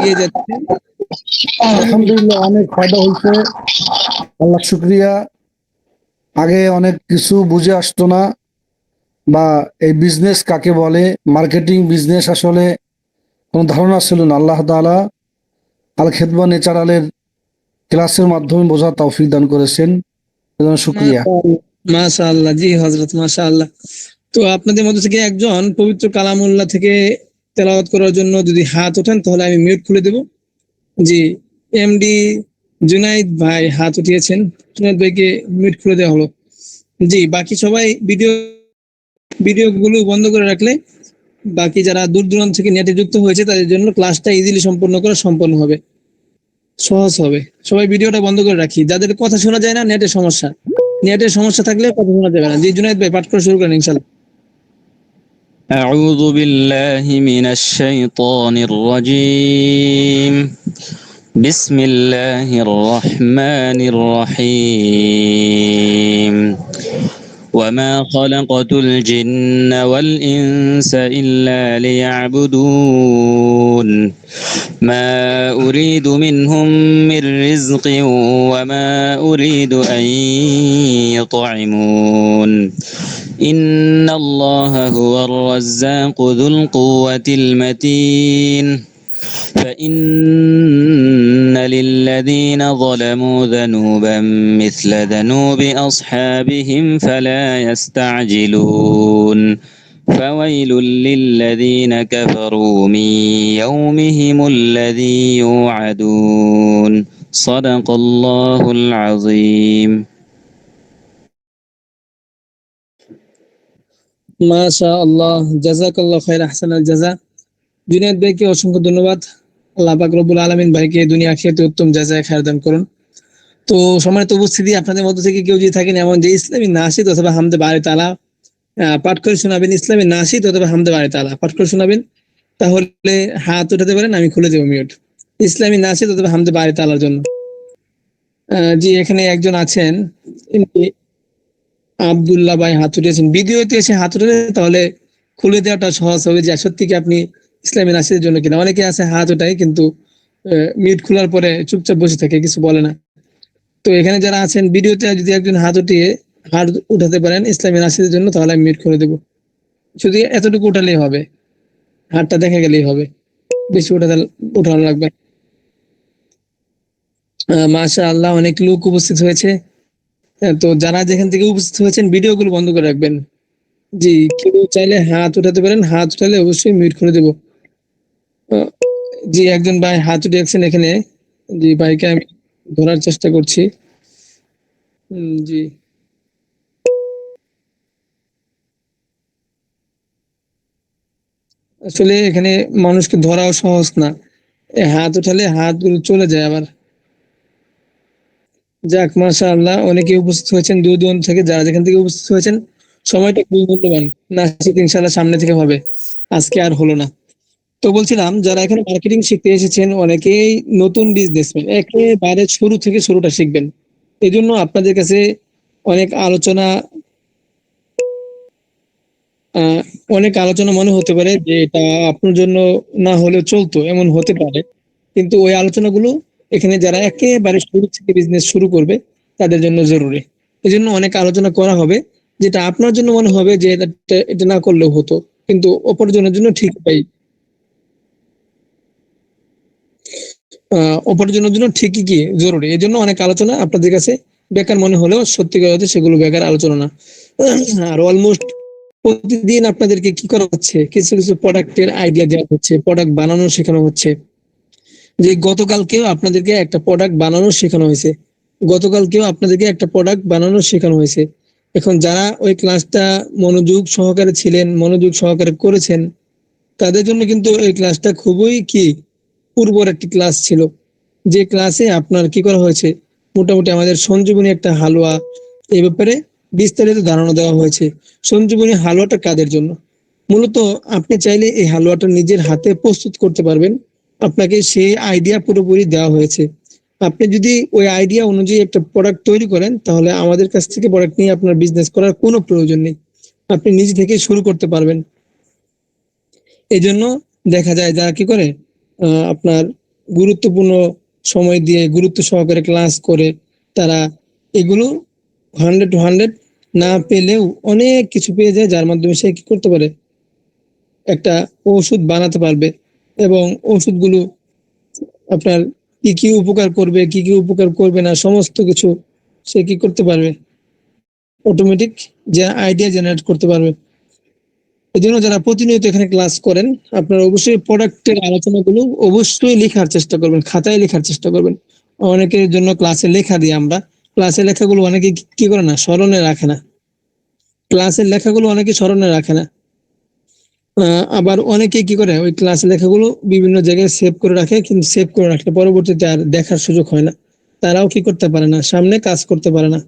এগিয়ে যাচ্ছে? আলহামদুলিল্লাহ, অনেক ফায়দা হয়েছে। আল্লাহ শুক্রিয়া। আগে অনেক কিছু বুঝে আসতো না, বা এই বিজনেস কাকে বলে, মার্কেটিং বিজনেস আসলে কোনো ধারণা ছিল না। আল্লাহ তাআলা আল খেদমা ন্যাচারালের ক্লাসের মাধ্যমে বোঝার তৌফিক দান করেছেন, এজন্য শুক্রিয়া। মাশাআল্লাহ, জি হযরত, মাশাআল্লাহ। তো আপনাদের মধ্যে থেকে একজন পবিত্র কালামুল্লাহ থেকে তেলাওয়াত করার জন্য যদি হাত ওঠান তাহলে আমি মিউট খুলে দেব। জি, এমডি জুনাইদ ভাই হাত উঠিয়েছেন। জুনাইদ ভাইকে মিউট খুলে দেওয়া হলো। জি, বাকি সবাই ভিডিওগুলো বন্ধ করে রাখলে বাকি যারা দূর দূরান্ত থেকে নেটে যুক্ত হয়েছে তাদের জন্য ক্লাসটা ইজিলি সম্পন্ন করা সম্পন্ন হবে, সহজ হবে। সবাই ভিডিওটা বন্ধ করে রাখি। যাদের কথা শোনা যায় না, নেটের সমস্যা থাকলে কথা শোনা যাবে না। জি জুনাইদ ভাই, পাঠ করা শুরু করেন ইনশাআল্লাহ। أعوذ بالله من الشيطان الرجيم. بسم الله الرحمن الرحيم. وما خلقت الجن والإنس إلا ليعبدون ما أريد منهم من رزق وما أريد أن يطعمون إن الله هو الرزاق ذو القوة المتين فإن للذين ظلموا ذنوبا مثل ذنوب أصحابهم فلا يستعجلون فويل للذين كفروا من يومهم الذي يوعدون صدق الله العظيم. মাশাআল্লাহ, জাযাকাল্লাহু খাইর, আহসানাল জাযা। জুনাইদ ভাইকে অসংখ্য ধন্যবাদ। আল্লাহ পাক রব্বুল আলামিন ভাইকে দুনিয়া আখিরাতে উত্তম জাযায়ে খায়ের দান করুন। তো সম্মানিত উপস্থিতি, আপনাদের মধ্য থেকে কেউ যদি থাকেন এমন যে ইসলামী নাশিদ অথবা হামদে বারি তাআলা পাঠ করে শোনাবেন, ইসলামী নাশিদ অথবা হামদে বারি তাআলা পাঠ করে শোনাবেন, তাহলে হাত উঠাতে পারেন, আমি খুলে দেব মিউট। ইসলামী নাশিদ অথবা হামদে বারি তাআলার জন্য। জি, এখানে একজন আছেন আব্দুল্লাহ ভাই হাত উঠিয়েছেন। ভিডিওতে এসে হাত উঠে তাহলে খুলে দেওয়াটা সহজ হবে যে সত্যি কি আপনি ইসলামী নাশিদের জন্য কিনা। অনেকে আছে হাত ওঠায় কিন্তু মিউট খোলার পরে চুপচাপ বসে থাকে, কিছু বলে না। তো এখানে যারা আছেন ভিডিওতে যদি একজন হাত উঠাতে পারেন ইসলামী নাশিদের জন্য, তাহলে আমি মিউট করে দেব। শুধু এতটুকু উঠালেই হবে, হাতটা দেখা গেলেই হবে, বেশি উঠানো লাগবে। মাশাআল্লাহ, অনেক লোক উপস্থিত হয়েছে। তো যারা যেখান থেকে উপস্থিত হয়েছেন ভিডিওগুলো বন্ধ করে রাখবেন। জি, কেউ চাইলে হাত উঠাতে পারেন, হাত উঠালে অবশ্যই মিউট করে দেব। জি, একজন ভাই হাত উঠিয়েছেন এখানে। জি, ভাইকে আমি ধরার চেষ্টা করছি। জি, আসলে এখানে মানুষকে ধরাও সহজ না, হাত উঠালে হাতগুলো চলে যায় আবার। যাক, মাশাআল্লাহ, অনেকে উপস্থিত হয়েছেন দূর দূরান্ত থেকে। যারা যেখান থেকে উপস্থিত হয়েছেন সময়টা খুবই মূল্যবান। নাশিদ ইনশাআল্লাহ সামনে থেকে হবে, আজকে আর হলো না। তো বলছিলাম, যারা এখানে মার্কেটিং শিখতে এসেছেন অনেকেই নতুন বিজনেসম্যান, একেবারে শুরু থেকে শুরুটা শিখবেন। এই জন্য আপনাদের কাছে অনেক আলোচনা অনেক আলোচনা মনে হতে পারে যে এটা আপনার জন্য না হলেও চলতো, এমন হতে পারে। কিন্তু ওই আলোচনাগুলো এখানে যারা একেবারে শুরু থেকে বিজনেস শুরু করবে তাদের জন্য জরুরি। এই জন্য অনেক আলোচনা করা হবে, যেটা আপনার জন্য মনে হবে যে এটা না করলেও হতো, কিন্তু অপরজনের জন্য ঠিক তাই। অপরজনের জন্য ঠিকই কি জরুরি। এই জন্য অনেক আলোচনা আপনাদের কাছে বেকার মনে হলেও সত্যিকার অর্থে সেগুলো বেকার আলোচনা না। আর অলমোস্ট প্রতিদিন আপনাদেরকে কি করা হচ্ছে, কিছু কিছু প্রোডাক্টের আইডিয়া দেওয়া হচ্ছে, প্রোডাক্ট বানানো শেখানো হচ্ছে। যে গতকালকেও আপনাদেরকে একটা প্রোডাক্ট বানানো শেখানো হয়েছে, এখন যারা ওই ক্লাসটা মনোযোগ সহকারে ছিলেন, মনোযোগ সহকারে করেছেন, তাদের জন্য কিন্তু এই ক্লাসটা খুবই কি পূর্বর একটি ক্লাস ছিল। যে ক্লাসে আপনার কি করা হয়েছে, মোটামুটি আমাদের সঞ্জীবনী একটা হালুয়া, এই ব্যাপারে বিস্তারিত ধারণা দেওয়া হয়েছে। সঞ্জীবনী হালুয়াটা কাদের জন্য? মূলত আপনি চাইলে এই হালুয়াটা নিজের হাতে প্রস্তুত করতে পারবেন, আপনাকে সেই আইডিয়া পুরোপুরি দেওয়া হয়েছে। আপনি যদি ওই আইডিয়া অনুযায়ী একটা প্রোডাক্ট তৈরি করেন, তাহলে আমাদের কাছ থেকে প্রোডাক্ট নিয়ে আপনার বিজনেস করার কোনো প্রয়োজন নেই, আপনি নিজে থেকে শুরু করতে পারবেন। এই জন্য দেখা যায় যারা কি করে আপনার গুরুত্বপূর্ণ সময় দিয়ে গুরুত্ব সহকারে ক্লাস করে তারা এগুলো 100 না পেলেও অনেক কিছু পেয়ে যায়, যার মাধ্যমে সে কি করতে পারে, একটা ওষুধ বানাতে পারবে। এবং ওষুধগুলো আপনার কি কি উপকার করবে, কি কি উপকার করবে না, সমস্ত কিছু সে কি করতে পারবে, অটোমেটিক যে আইডিয়া জেনারেট করতে পারবে। এই জন্য যারা প্রতিনিয়ত এখানে ক্লাস করেন, আপনারা অবশ্যই প্রোডাক্টের আলোচনাগুলো অবশ্যই লেখার চেষ্টা করবেন, খাতায় লেখার চেষ্টা করবেন। অনেকের জন্য ক্লাসে লেখা দিই আমরা, ক্লাসের লেখাগুলো অনেকে কি করে না, স্মরণে রাখে না। ক্লাসের লেখাগুলো অনেকে স্মরণে রাখে না। আবার অনেকে কি করে, ওই ক্লাসের লেখাগুলো বিভিন্ন জায়গায় সেভ করে রাখে, কিন্তু সেভ করে রাখলে পরবর্তীতে আর দেখার সুযোগ হয় না। তারাও কি করতে পারে না, সামনে কাজ করতে পারে না।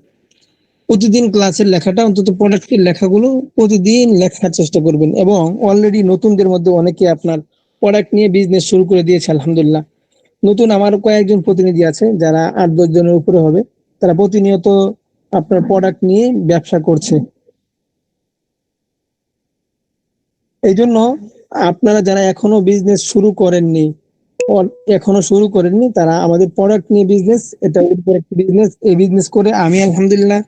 প্রতিদিন ক্লাসের লেখাটা, অন্তত প্রোডাক্টের লেখাগুলো প্রতিদিন লেখার চেষ্টা করবেন। এবং অলরেডি নতুনদের মধ্যে অনেকে আপনার প্রোডাক্ট নিয়ে বিজনেস শুরু করে দিয়েছে, আলহামদুলিল্লাহ। নতুন আমার কয়েকজন প্রতিনিধি আছে যারা 8-10 জনের উপরে হবে, তারা প্রতিনিয়ত আপনার প্রোডাক্ট নিয়ে ব্যবসা করছে। এই জন্য আপনারা যারা এখনো বিজনেস শুরু করেননি, তারা আমাদের প্রোডাক্ট নিয়ে বিজনেস, এটা একটা বিজনেস। এই বিজনেস করে আমি আলহামদুলিল্লাহ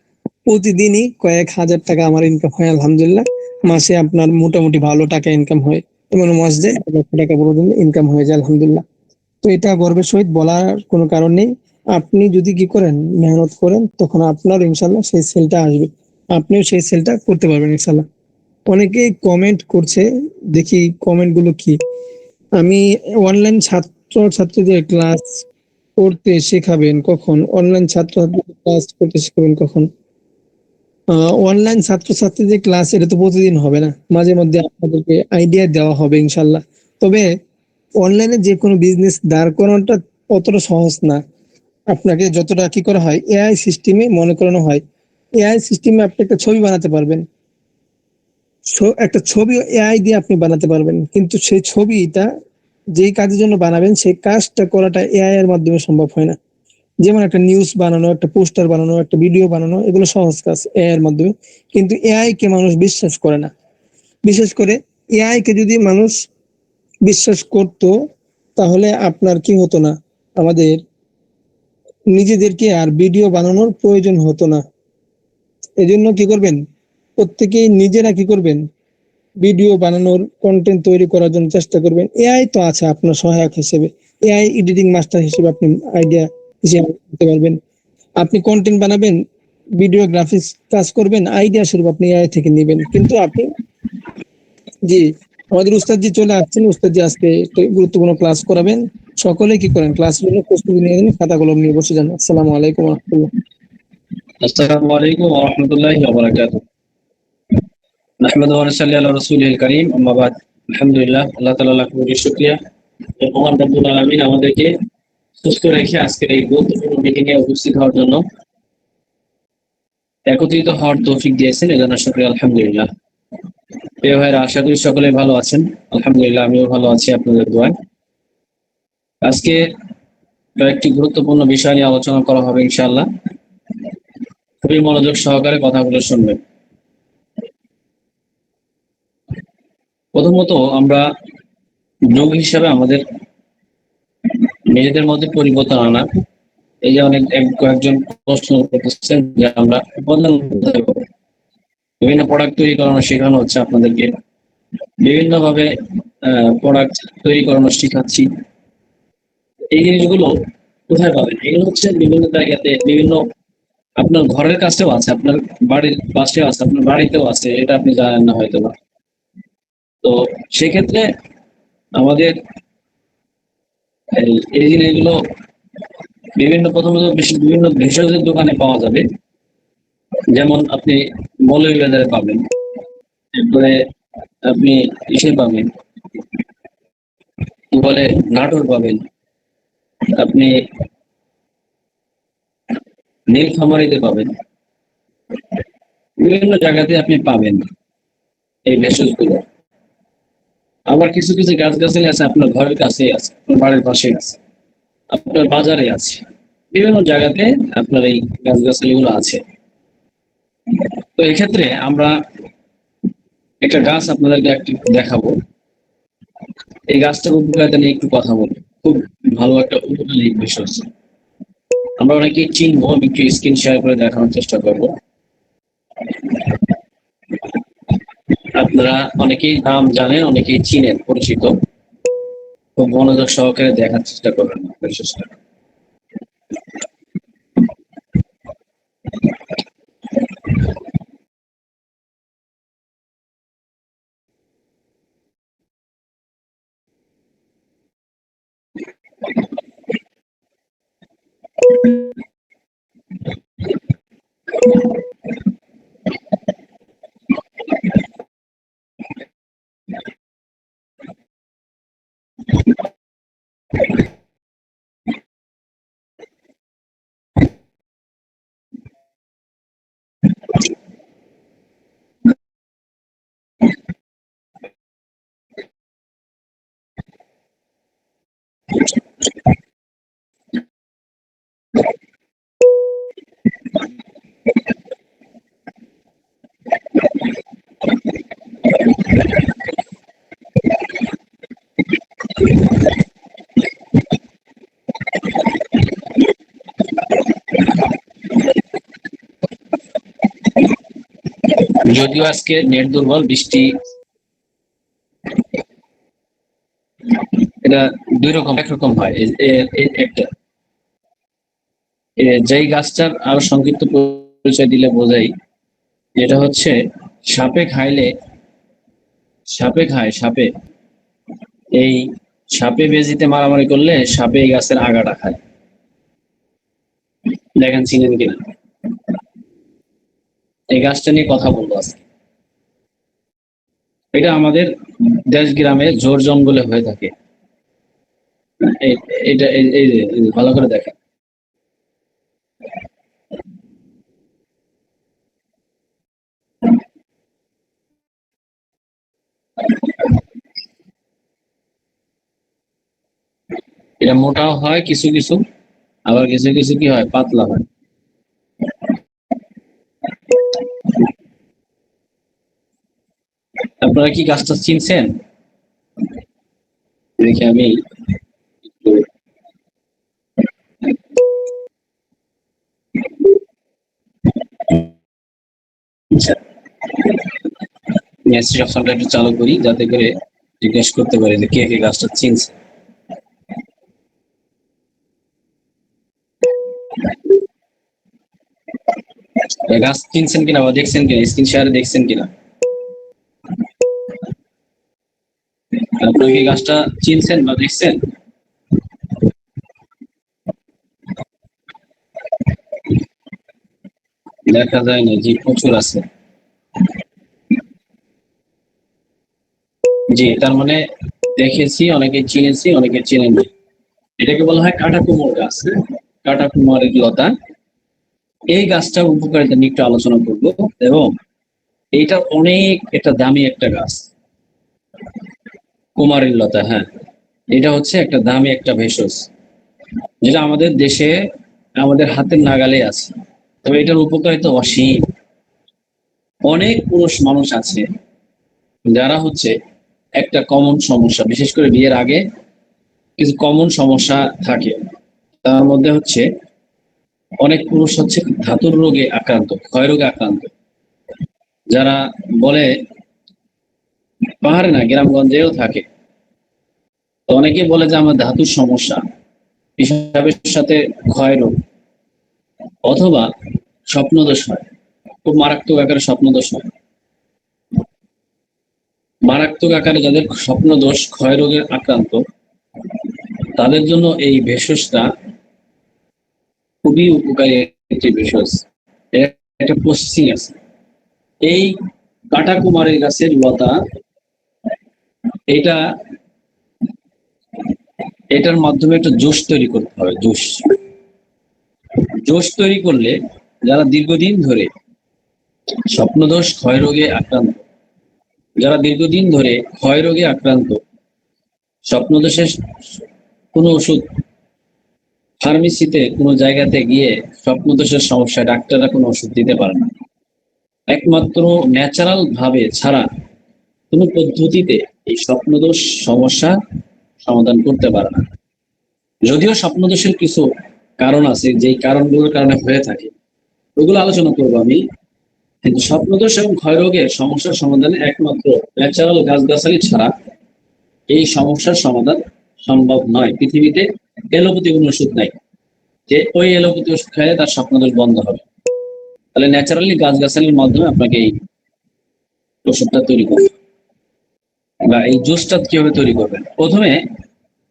প্রতিদিনই কয়েক হাজার টাকা আমার ইনকাম হয়, আলহামদুলিল্লাহ। মাসে আপনার মোটামুটি ভালো টাকা ইনকাম হয়, এমন মাস যে 1 লক্ষ টাকা পর্যন্ত ইনকাম হয়ে যায়, আলহামদুলিল্লাহ। তো এটা গর্বের সহিত বলার কোনো কারণ নেই। আপনি যদি কি করেন, মেহনত করেন, তখন আপনার ইনশাল্লাহ সেই সেলটা আসবে, আপনিও সেই সেলটা করতে পারবেন ইনশাল্লাহ। অনেকেই কমেন্ট করছে, দেখি কমেন্ট গুলো কি। আমি অনলাইন ছাত্রদের ক্লাস করতে শেখাবেন কখন? অনলাইন ছাত্রছাত্রীদের ক্লাস করতে শেখাবেন কখন? অনলাইন ছাত্রছাত্রীদের ক্লাস এটা তো প্রতিদিন হবে না, মাঝে মধ্যে আপনাদেরকে আইডিয়া দেওয়া হবে ইনশাল্লাহ। তবে অনলাইনে যে কোনো বিজনেস দাঁড় করানোটা অতটা সহজ না। আপনাকে যতটা কি করা হয়, এআই সিস্টেমে মনে করানো হয়। এআই সিস্টেমে আপনি একটা ছবি বানাতে পারবেন, একটা ছবি এআই দিয়ে আপনি বানাতে পারবেন, কিন্তু সেই ছবিটা যেই কাজের জন্য বানাবেন সেই কাজটা করাটা এআই এর মাধ্যমে সম্ভব হয় না। যেমন একটা নিউজ বানানো, একটা পোস্টার বানানো, একটা ভিডিও বানানো, এগুলো সহজ কাজ এআই এর মাধ্যমে। কিন্তু এআই কে মানুষ বিশ্বাস করে না। বিশেষ করে এআই কে যদি মানুষ বিশ্বাস করত, তাহলে আপনার কি হতো না, আমাদের নিজেদেরকে আর ভিডিও বানানোর প্রয়োজন হতো না। এজন্য কি করবেন, প্রত্যেকেই নিজেরা কি করবেন, ভিডিও বানানোর, কন্টেন্ট তৈরি করার জন্য চেষ্টা করবেন। এআই তো আছে আপনার সহায়ক হিসেবে, এআই এডিটিং মাস্টার হিসেবে আপনি আইডিয়া হিসেবে করতে পারবেন। আপনি কন্টেন্ট বানাবেন, ভিডিও গ্রাফিক্স কাজ করবেন, আইডিয়া স্বরূপ আপনি এআই থেকে নেবেন। কিন্তু আপনি, জি, আমাদের উস্তাদ জি চলে আসছেন। উস্তাদ জি আজকে একটা গুরুত্বপূর্ণ ক্লাস করাবেন। সকলে কি করেন, ক্লাস জন্য প্রস্তুতি নিয়ে নেন, খাতা কলম নিয়ে বসে যান। আসসালামু আলাইকুম ওয়া রাহমাতুল্লাহ। আসসালামু আলাইকুম ওয়া রাহমাতুল্লাহি ওয়া বারাকাতুহু। নাহমাদুহু ওয়া নুসাল্লি আলা রাসূলিল কারীম, আম্মা বাদ। আলহামদুলিল্লাহ, আল্লাহ তাআলা লাখ কোটি শুকরিয়া যে মহান রব্বুল আলামিন আমাদেরকে সুস্থ রেখে আজকের এই গুরুত্বপূর্ণ মিটিং এ উপস্থিত হওয়ার জন্য, একত্রিত হওয়ার তৌফিক দিয়েছেন, এজন্য শুকরিয়া আলহামদুলিল্লাহ। প্রিয় ভাইরা, আশা করি সকলেই ভালো আছেন। আলহামদুলিল্লাহ, আমিও ভালো আছি আপনাদের দোয়ায়। আজকে কয়েকটি গুরুত্বপূর্ণ বিষয় নিয়ে আলোচনা করা হবে ইনশাআল্লাহ। খুবই মনোযোগ সহকারে কথাগুলো শুনবেন। প্রথমত, আমরা যুগ হিসাবে আমাদের নিজেদের মধ্যে পরিবর্তন আনা। এই যে কয়েকজন প্রশ্ন করতেছেন যে আমরা উপাদান কোথায় পাবো। বিভিন্ন প্রোডাক্ট তৈরি করানো শেখানো হচ্ছে আপনাদেরকে, বিভিন্ন ভাবে প্রোডাক্ট তৈরি করানো শিখাচ্ছি। এই জিনিসগুলো কোথায় পাবেন? এগুলো হচ্ছে বিভিন্ন জায়গাতে, বিভিন্ন আপনার ঘরের কাছেও আছে, আপনার বাড়ির পাশেও আছে, আপনার বাড়িতেও আছে, এটা আপনি জানেন না হয়তো বা। তো সেক্ষেত্রে আমাদের এই জিনিসগুলো প্রথমত বিভিন্ন ভেষজের দোকানে পাওয়া যাবে। যেমন আপনি মৌলভীবাজারে পাবেন, এরপরে আপনি ইসে পাবেন, কি বলে, নাটোর পাবেন, আপনি নীলফামারীতে পাবেন, বিভিন্ন জায়গাতে আপনি পাবেন এই ভেষজগুলো। আবার কিছু কিছু গাছগাছালি আছে আপনার ঘরের কাছেই আছে, আপনার বাড়ির পাশেই আছে, আপনার বাজারে আছে, বিভিন্ন জায়গাতে আপনার এই গাছগাছালিগুলো আছে। তো এক্ষেত্রে আমরা একটা গাছ আপনাদেরকে একটু দেখাবো। এই গাছটার উপকারিতা নিয়ে একটু কথা বলি খুব ভালো একটা উপকারী ভেষজ। আমরা অনেকেই চিনবো, আমি একটু স্ক্রিন শেয়ার করে দেখানোর চেষ্টা করব। আপনারা অনেকেই নাম জানেন, অনেকেই চিনেন, পরিচিত। খুব মনোযোগ সহকারে দেখার চেষ্টা করবেন ভেষজটা। যদিও আজকে নেট দুর্বল, বৃষ্টি, এটা দুই রকম, একরকম হয়। একটা যেই গাছটার আরো সংক্ষিপ্ত পরিচয় দিলে বোঝাই, যেটা হচ্ছে সাপে খাইলে, সাপে খায়, সাপে এই সাপে বেজিতে মারামারি করলে সাপে এই গাছের আগাটা খায়। দেখেন চিনেন কিনা। এই গাছটা নিয়ে কথা বলবো আজকে। এটা আমাদের দেশ গ্রামে ঝোড় জঙ্গলে হয়ে থাকে। এটা এই যে ভালো করে দেখেন। এটা মোটাও হয় কিছু কিছু, আবার কিছু কিছু কি হয়, পাতলা হয়। আপনারা কি গাছটা চিনছেন? দেখি আমি মেসেজ অপশনটা একটু চালু করি, যাতে করে জিজ্ঞেস করতে পারি যে কে কে গাছটা চিনছে। গাছ চিনছেন কিনা বা দেখছেন কিনা, স্ক্রিন শেয়ারে দেখছেন কিনা? আপনারা কি গাছটা চিনছেন বা দেখছেন? দেখা যায় না, জি প্রচুর আছে। জি, তার মানে দেখেছি, অনেকে চিনেছি, অনেকে চিনেনি। এটাকে বলা হয় কাটা কুমোর গাছ। কাটা কুমারের লতা। এই গাছটার উপকারিতা নিয়ে একটু আলোচনা করব। এবং এইটা অনেক একটা দামি একটা গাছ, কুমারের লতা। হ্যাঁ, এটা হচ্ছে একটা দামি একটা ভেষজ, যেটা আমাদের দেশে আমাদের হাতের নাগালে আছে। তবে এটার উপকারিতা অসীম। অনেক পুরুষ মানুষ আছে যারা হচ্ছে একটা কমন সমস্যা, বিশেষ করে বিয়ের আগে কিছু কমন সমস্যা থাকে। তার মধ্যে হচ্ছে অনেক পুরুষ হচ্ছে ধাতুর রোগে আক্রান্ত, ক্ষয় রোগে আক্রান্ত। যারা বলে, পাহাড়ে না গ্রামগঞ্জেও থাকে, তো অনেকে বলে যে আমার ধাতুর সমস্যা, পেশাবের সাথে ক্ষয় রোগ, অথবা স্বপ্নদোষ হয়। খুব মারাত্মক আকারে স্বপ্নদোষ হয়। মারাত্মক আকারে যাদের স্বপ্নদোষ, ক্ষয় রোগের আক্রান্ত, তাদের জন্য এই ভেষজটা খুবই উপকারী একটি ভেষজ। এর একটা প্রসেসিং আছে। এই কাটা কুমারী গাছের লতা, এটা এটার মাধ্যমে একটা জুস তৈরি করতে হবে। জুস জুস তৈরি করলে যারা দীর্ঘদিন ধরে স্বপ্নদোষ, ক্ষয় রোগে আক্রান্ত, যারা দীর্ঘদিন ধরে ক্ষয় রোগে আক্রান্ত, স্বপ্নদোষের কোনো ওষুধ ফার্মেসিতে কোনো জায়গাতে গিয়ে স্বপ্নদোষের সমস্যা ডাক্তাররা কোনো ওষুধ দিতে পারে না। একমাত্র ন্যাচারাল ভাবে ছাড়া কোনো পদ্ধতিতে এই স্বপ্নদোষ সমস্যা সমাধান করতে পারে না। যদিও স্বপ্নদোষের কিছু কারণ আছে, যেই কারণগুলোর কারণে হয়ে থাকে ওগুলো আলোচনা করবো আমি, কিন্তু স্বপ্নদোষ এবং ক্ষয়রোগের সমস্যার সমাধানে একমাত্র ন্যাচারাল গাছগাছালি ছাড়া এই সমস্যার সমাধান সম্ভব নয়। পৃথিবীতে এলোপ্যাথি কোনো ওষুধ নাই যে ওই এলোপ্যাথি ওষুধ খাইলে তার স্বপ্নদোষ বন্ধ হবে। তাহলে ন্যাচারালি গাছগাছালির মাধ্যমে আপনাকে এই ওষুধটা তৈরি করবে বা এই জুসটা কিভাবে তৈরি করবেন। প্রথমে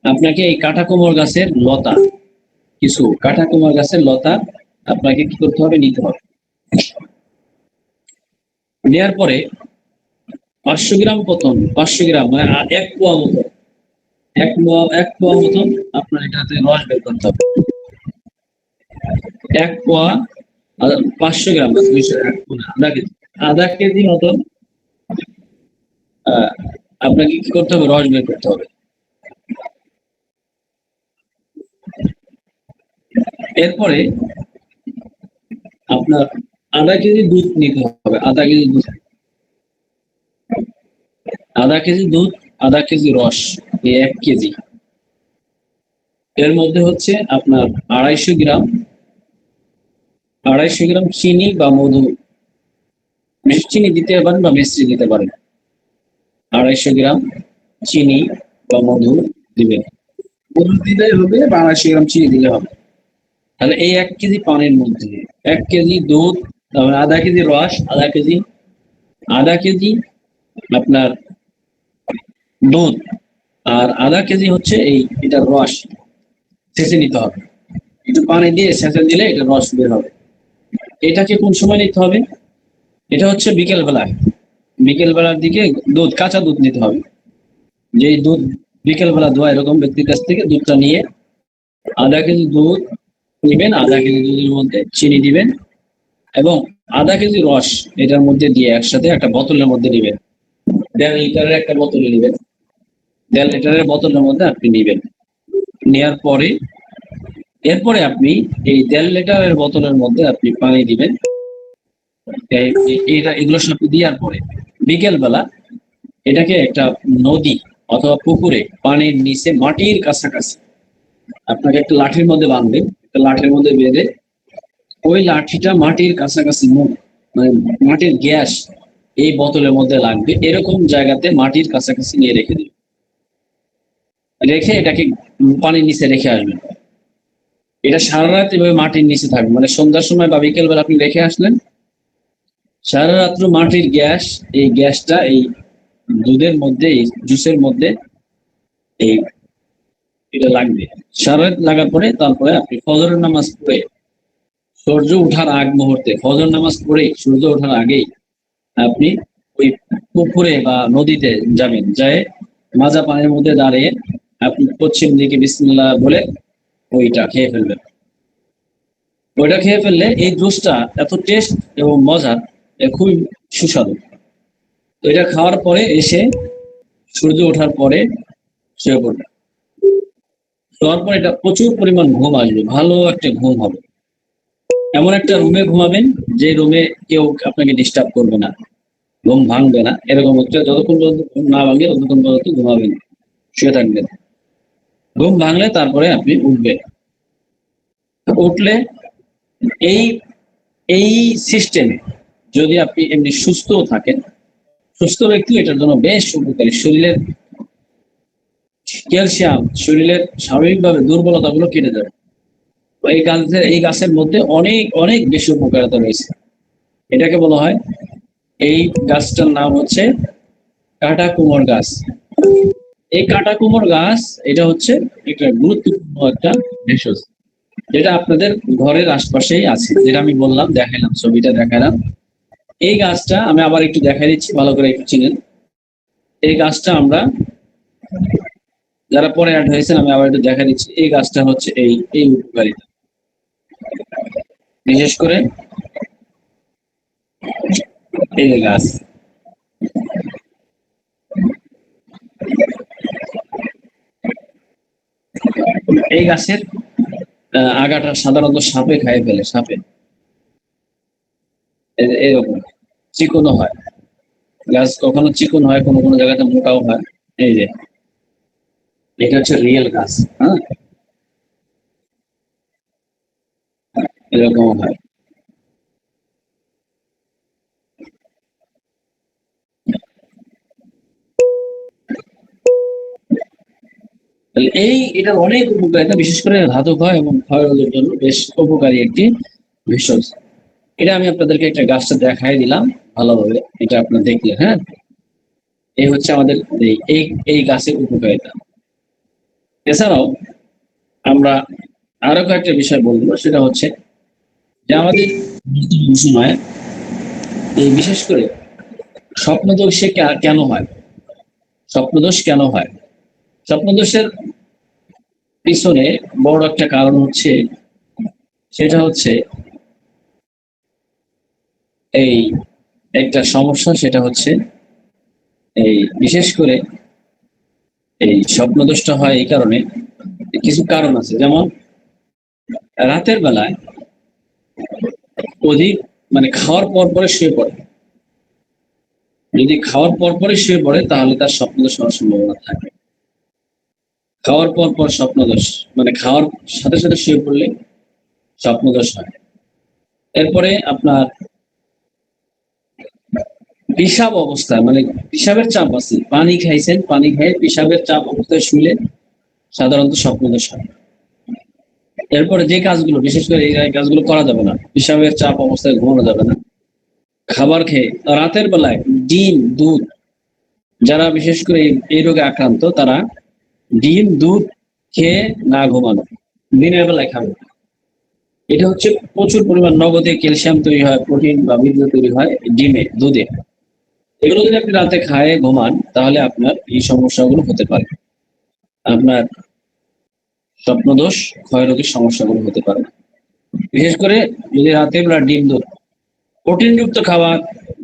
আপনাকে এই কাঁটাকুমড় গাছের লতা, কিছু কাঁটাকুমড় গাছের লতা আপনাকে কি করতে হবে, নিতে হবে। নেওয়ার পরে 500 গ্রাম প্রথম, 500 গ্রাম মানে 1 পোয়া মতো, এক পোয়া মতন আপনার এটাতে রস বের করতে হবে। 1 পোয়া 500 গ্রাম, 200, আধা কেজি মতন আপনাকে কি করতে হবে, রস বের করতে হবে। এরপরে আপনার আধা কেজি দুধ নিতে হবে, আধা কেজি দুধ, আধা কেজি রস, 1 কেজি। এর মধ্যে হচ্ছে আপনার 250 গ্রাম চিনি বা মধু, চিনি দিতে পারেন বা মিষ্টি দিতে পারেন। 250 গ্রাম চিনি বা মধু দিবেন, মধু দিলে হবে বা 250 গ্রাম চিনি দিলে হবে। তাহলে এই 1 কেজি পানির মধ্যে 1 কেজি দুধ, তারপরে আধা কেজি রস, আধা কেজি আপনার দুধ, আর আধা কেজি হচ্ছে এটার রস ছেঁচে নিতে হবে। একটু পানি দিয়ে ছেঁচে দিলে এটা রস বের হবে। এটাকে কোন সময় নিতে হবে, এটা হচ্ছে বিকেল বেলার দিকে কাঁচা দুধ নিতে হবে। যে দুধ বিকেল বেলা দোয়া এরকম ব্যক্তির কাছ থেকে দুধটা নিয়ে আধা কেজি দুধ নিবেন, আধা কেজি দুধের মধ্যে চিনি দিবেন এবং আধা কেজি রস এটার মধ্যে দিয়ে একসাথে একটা বোতলের মধ্যে নিবেন। 1.5 লিটারের একটা বোতল নিবেন, 1.5 লিটারের বোতলের মধ্যে আপনি নিবেন। নেওয়ার পরে এরপরে আপনি এই 1.5 লিটারের বোতলের মধ্যে আপনি পানি দিবেন। এগুলো সব দেওয়ার পরে বিকেল বেলা এটাকে একটা নদী অথবা পুকুরে পানির নিচে মাটির কাছাকাছি আপনাকে একটা লাঠির মধ্যে বাঁধবেন, একটা লাঠির মধ্যে বেঁধে ওই লাঠিটা মাটির কাছাকাছি মানে মাটির গ্যাস এই বোতলের মধ্যে লাগবে এরকম জায়গাতে মাটির কাছাকাছি নিয়ে রেখে দিবেন। রেখে এটাকে পানির নিচে রেখে আসবেন। এটা সারা রাত এভাবে মাটির নিচে থাকবে, মানে সন্ধ্যার সময় বা বিকেল বেলা আপনি রেখে আসলেন, সারা রাত্র মাটির গ্যাস, এই গ্যাসটা এই দুধের মধ্যে, এই জুসের মধ্যে এই এটা লাগবে। সারা রাত লাগার পরে তারপরে আপনি ফজরের নামাজ পড়ে, সূর্য ওঠার আগ মুহূর্তে, ফজর নামাজ পড়ে সূর্য ওঠার আগেই আপনি ওই পুকুরে বা নদীতে যাবেন, যায় মাজা পানির মধ্যে দাঁড়িয়ে আপনি পশ্চিম দিকে বিসমিল্লাহ বলে ওইটা খেয়ে ফেলবেন। ওইটা খেয়ে ফেললে এই জুসটা এত টেস্ট এবং মজার, খুবই সুস্বাদু। তো এটা খাওয়ার পরে এসে সূর্য ওঠার পরে শুয়ে পড়বেন। শোয়ার পরে এটা প্রচুর পরিমাণ ঘুম আসবে, ভালো একটা ঘুম হবে। এমন একটা রুমে ঘুমাবেন যে রুমে কেউ আপনাকে ডিস্টার্ব করবে না, ঘুম ভাঙবে না, এরকম হচ্ছে। যতক্ষণ পর্যন্ত ঘুম না ভাঙে ততক্ষণ পর্যন্ত ঘুমাবেন, শুয়ে থাকবেন। ঘুম ভাঙলে তারপরে আপনি উঠবেন। উঠলে এই এই সিস্টেমে যদি আপনি এমনি সুস্থ থাকেন, সুস্থ ব্যক্তি এটার জন্য বেশ উপকারী। শরীরের ক্যালসিয়াম, শরীরের স্বাভাবিকভাবে দুর্বলতাগুলো কেটে যাবে। এই গাছের মধ্যে অনেক অনেক বেশি উপকারিতা রয়েছে। এটাকে বলা হয়, এই গাছটার নাম হচ্ছে কাটা কুমড় গাছ। এই কাটা কুমড় গাছ এটা হচ্ছে একটা গুরুত্বপূর্ণ একটা ভেষজ, যেটা আপনাদের ঘরের আশপাশেই আছে, যেটা আমি বললাম, দেখাইলাম, ছবিটা দেখালাম। এই গাছটা আমি আবার একটু দেখাই দিচ্ছি, ভালো করে একটু চিনেন। এই গাছটা আমরা যারা পরে অ্যাড হয়েছেন আমি আবার একটু দেখা দিচ্ছি। এই গাছটা হচ্ছে এই উপকারিতা, বিশেষ করে এই যে গাছ, এই গাছের আগাটা সাধারণত সাপে খাই ফেলে, সাপে এরকম চিকনও হয় গাছ, কখনো চিকন হয়, কোনো কোনো জায়গাতে মোটাও হয়। এই যে এটা হচ্ছে রিয়েল গাছ, হ্যাঁ। এরকম হয়। তাহলে এটার অনেক উপকারিতা, বিশেষ করে ধাতু ক্ষয় এবং ক্ষয় রোধের জন্য বেশ উপকারী একটি ভেষজ। এটা আমি আপনাদেরকে একটা গাছটা দেখাই দিলাম ভালোভাবে, এটা আপনারা দেখলে। হ্যাঁ, এই হচ্ছে আমাদের এই এই গাছের উপকারিতা। এছাড়াও আমরা আরো কয়েকটা বিষয় বলবো, সেটা হচ্ছে যে আমাদের সময় এই বিশেষ করে স্বপ্নদোষে কেন হয়, স্বপ্নদোষ কেন হয়? স্বপ্নদোষের পিছনে বড় একটা কারণ হচ্ছে, সেটা হচ্ছে এই একটা সমস্যা, সেটা হচ্ছে এই বিশেষ করে এই স্বপ্নদোষটা হয় এই কারণে, কিছু কারণ আছে। যেমন রাতের বেলায় অধিক মানে খাওয়ার পর পরে শুয়ে পড়ে, যদি খাওয়ার পর পরে শুয়ে পড়ে তাহলে তার স্বপ্নদোষ হওয়ার সম্ভাবনা থাকে। খাওয়ার পর পর স্বপ্নদোষ, মানে খাওয়ার সাথে সাথে শুয়ে পড়লে স্বপ্নদোষ হয়। এরপরে আপনার পেশাব অবস্থায়, মানে পেশাবের চাপ আছে, পানি খাইছেন, পানি খেয়ে পেশাবের চাপ অবস্থায় শুলে সাধারণত স্বপ্নদোষ হয়। এরপরে যে কাজগুলো, বিশেষ করে এই কাজগুলো করা যাবে না, পেশাবের চাপ অবস্থায় ঘুমানো যাবে না। খাবার খেয়ে রাতের বেলায় ডিম, দুধ, যারা বিশেষ করে এই রোগে আক্রান্ত তারা ডিম, দুধ খেয়ে না ঘুমানো, দিনের বেলায় খাবে। এটা হচ্ছে প্রচুর পরিমাণ নগদে ক্যালসিয়াম তৈরি হয়, প্রোটিন বা বীর্য তৈরি হয় ডিমে, দুধে। এগুলো যদি আপনি রাতে খায়ে ঘুমান তাহলে আপনার এই সমস্যাগুলো হতে পারে। আপনার স্বপ্নদোষ, ক্ষয়রোগের সমস্যাগুলো হতে পারে। বিশেষ করে যদি রাতে বেলা ডিম, দুধ, প্রোটিনযুক্ত খাবার,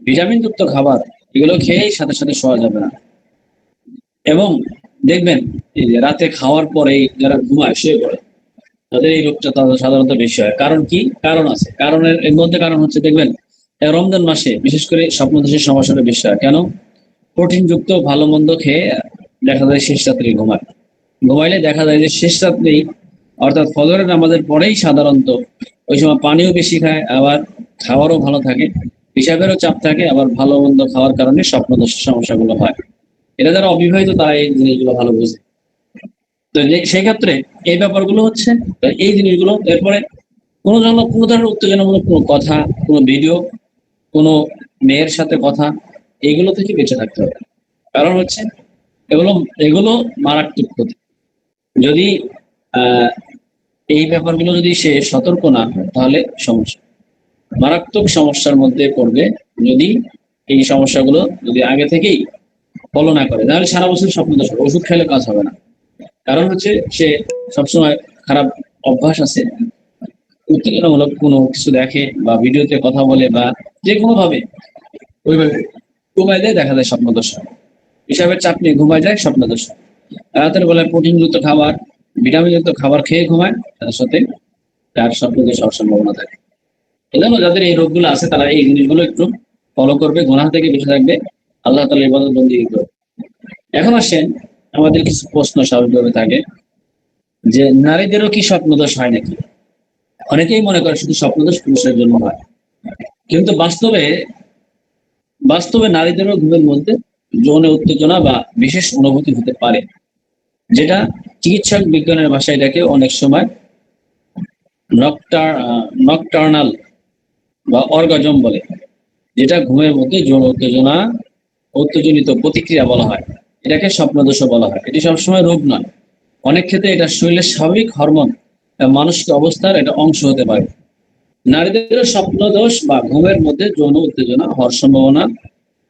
ভিটামিনযুক্ত খাবার, এগুলো খেয়েই সাথে সাথে শোয়া যাবে না। এবং দেখবেন এই যে রাতে খাওয়ার পরে যারা ঘুমায়, শুয়ে পড়ে, তাদের এই রোগটা তাদের সাধারণত বেশি হয়। কারণ কি? কারণ আছে। কারণের এর মধ্যে কারণ হচ্ছে, দেখবেন রমজান মাসে বিশেষ করে স্বপ্নদোষের সমস্যাটা বেশি হয়। কেন? প্রোটিনযুক্ত ভালো মন্দ খেয়ে দেখা যায় শেষ রাত্রে ঘুমায়। ঘুমাইলে দেখা যায় যে শেষ রাত্রেই, অর্থাৎ ফজরের নামাজের পরেই সাধারণত ওই সময় পানিও বেশি খায়, আবার খাওয়ারও ভালো থাকে, হিসাবেরও চাপ থাকে, আবার ভালো মন্দ খাওয়ার কারণে স্বপ্নদোষের সমস্যাগুলো হয়। এটা যারা অবিবাহিত তারা এই জিনিসগুলো ভালো বুঝে। তো সেই ক্ষেত্রে এই ব্যাপারগুলো হচ্ছে এই জিনিসগুলো। এরপরে কোনো ধরনের উত্তেজনামূলক কোনো কথা, কোনো ভিডিও, কোনো মেয়ের সাথে কথা, এগুলো থেকে বেঁচে থাকতে হবে। কারণ হচ্ছে এগুলো এগুলো মারাত্মক ক্ষতি। যদি আহ এই ব্যাপারগুলো যদি সে সতর্ক না হয় তাহলে সমস্যা, মারাত্মক সমস্যার মধ্যে পড়বে। যদি এই সমস্যাগুলো যদি আগে থেকেই ফলো না করে, তাহলে সারা বছর স্বপ্নদোষ হবে, ওষুধ খেলে কাজ হবে না। কারণ হচ্ছে সে সবসময় খারাপ অভ্যাস আছে, উত্তেজনামূলক কোনো কিছু দেখে বা ভিডিওতে কথা বলে বা যে কোনো ভাবে ওইভাবে ঘুমায় যায়, দেখা যায় স্বপ্নদোষ হয়। হিসাবের চাপ নিয়ে ঘুমায় যায়, স্বপ্নদোষ হয়। রাতের বেলায় প্রোটিনযুক্ত খাবার, ভিটামিনযুক্ত খাবার খেয়ে ঘুমায়, তার সাথে তার স্বপ্নদোষ হওয়ার সম্ভাবনা থাকে। এজন্য যাদের এই রোগগুলো আছে তারা এই জিনিসগুলো একটু ফলো করবে, গুনাহ থেকে বেঁচে থাকবে, আল্লাহ তাআলার ইবাদত বন্দেগী করবে। এখন আসেন, আমাদের কিছু প্রশ্ন স্বাভাবিকভাবে থাকে যে নারীদেরও কি স্বপ্নদোষ হয় নাকি? অনেকেই মনে করে শুধু স্বপ্নদোষ পুরুষের জন্য হয়, কিন্তু বাস্তবে নারীদেরও ঘুমের মধ্যে যৌন উত্তেজনা বা বিশেষ অনুভূতি হতে পারে, যেটা চিকিৎসক বিজ্ঞানের ভাষায় এটাকে অনেক সময় নকটার্নাল বা অর্গাজম বলে, যেটা ঘুমের মধ্যে যৌন উত্তেজনিত প্রতিক্রিয়া বলা হয়। এটাকে স্বপ্নদোষও বলা হয়। এটি সবসময় রোগ নয়, অনেক ক্ষেত্রে এটা শরীরের স্বাভাবিক হরমোন, মানসিক অবস্থার এটা অংশ হতে পারে। নারীদের স্বপ্নদোষ বা ঘুমের মধ্যে যৌন উত্তেজনা হওয়ার সম্ভাবনা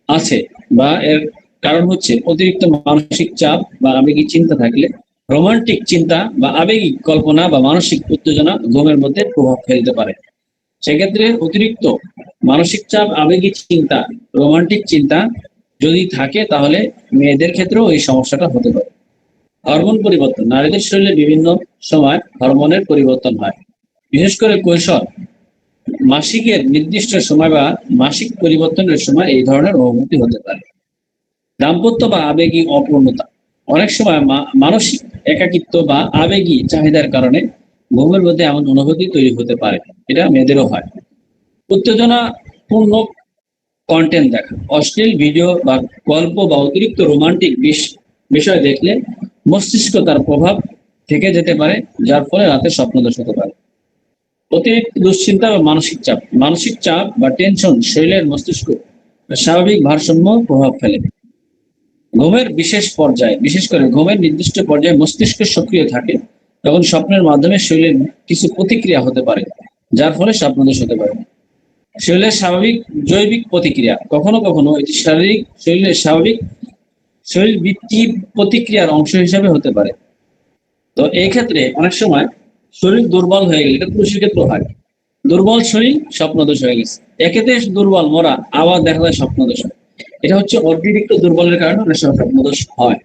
আছে, বা এর কারণ হচ্ছে অতিরিক্ত মানসিক চাপ বা আবেগিক চিন্তা থাকলে, রোমান্টিক চিন্তা বা আবেগিক কল্পনা বা মানসিক উত্তেজনা ঘুমের মধ্যে প্রভাব ফেলতে পারে। সেক্ষেত্রে অতিরিক্ত মানসিক চাপ, আবেগিক চিন্তা, রোমান্টিক চিন্তা যদি থাকে তাহলে মেয়েদের ক্ষেত্রেও এই সমস্যাটা হতে পারে। হরমোন পরিবর্তন, নারীদের শরীরে বিভিন্ন সময় হরমোনের পরিবর্তন হয়, বিশেষ করে কৈশোর, মাসিকের নির্দিষ্ট সময় বা মাসিক পরিবর্তনের সময় এই ধরনের অনুভূতি হতে পারে। দাম্পত্য বা আবেগী অপূর্ণতা, অনেক সময় মানসিক একাকিত্ব বা আবেগী চাহিদার কারণে ঘুমের মধ্যে এমন অনুভূতি তৈরি হতে পারে, এটা মেয়েদেরও হয়। উত্তেজনাপূর্ণ কন্টেন্ট দেখা, অশ্লীল ভিডিও বা গল্প বা অতিরিক্ত রোমান্টিক বিষয় দেখলে মস্তিষ্ক তার প্রভাব থেকে যেতে পারে, যার ফলে রাতে স্বপ্নদোষ হতে পারে। অতিরিক্ত দুশ্চিন্তা বা মানসিক চাপ বা টেনশন শরীরের মস্তিষ্ক স্বাভাবিক ভারসাম্য প্রভাব ফেলে। ঘুমের বিশেষ করে ঘুমের নির্দিষ্ট পর্যায়ে মস্তিষ্ক সক্রিয় থাকে, তখন স্বপ্নের মাধ্যমে শরীরের কিছু প্রতিক্রিয়া হতে পারে, যার ফলে স্বপ্নদোষ হতে পারে। শরীরের স্বাভাবিক জৈবিক প্রতিক্রিয়া, কখনো কখনো এটি শরীরের স্বাভাবিক শরীরবৃত্তিক প্রতিক্রিয়ার অংশ হিসাবে হতে পারে। তো এই ক্ষেত্রে অনেক সময় শরীর দুর্বল হয়ে গেলে, এটা পুরুষের ক্ষেত্রে হয়, দুর্বল শরীর স্বপ্নদোষ হয়ে গেছে, একেতে দুর্বল মরা আবার দেখা যায় স্বপ্নদোষ হয়। এটা হচ্ছে অতিরিক্ত দুর্বলের কারণে অনেক সময় স্বপ্নদোষ হয়।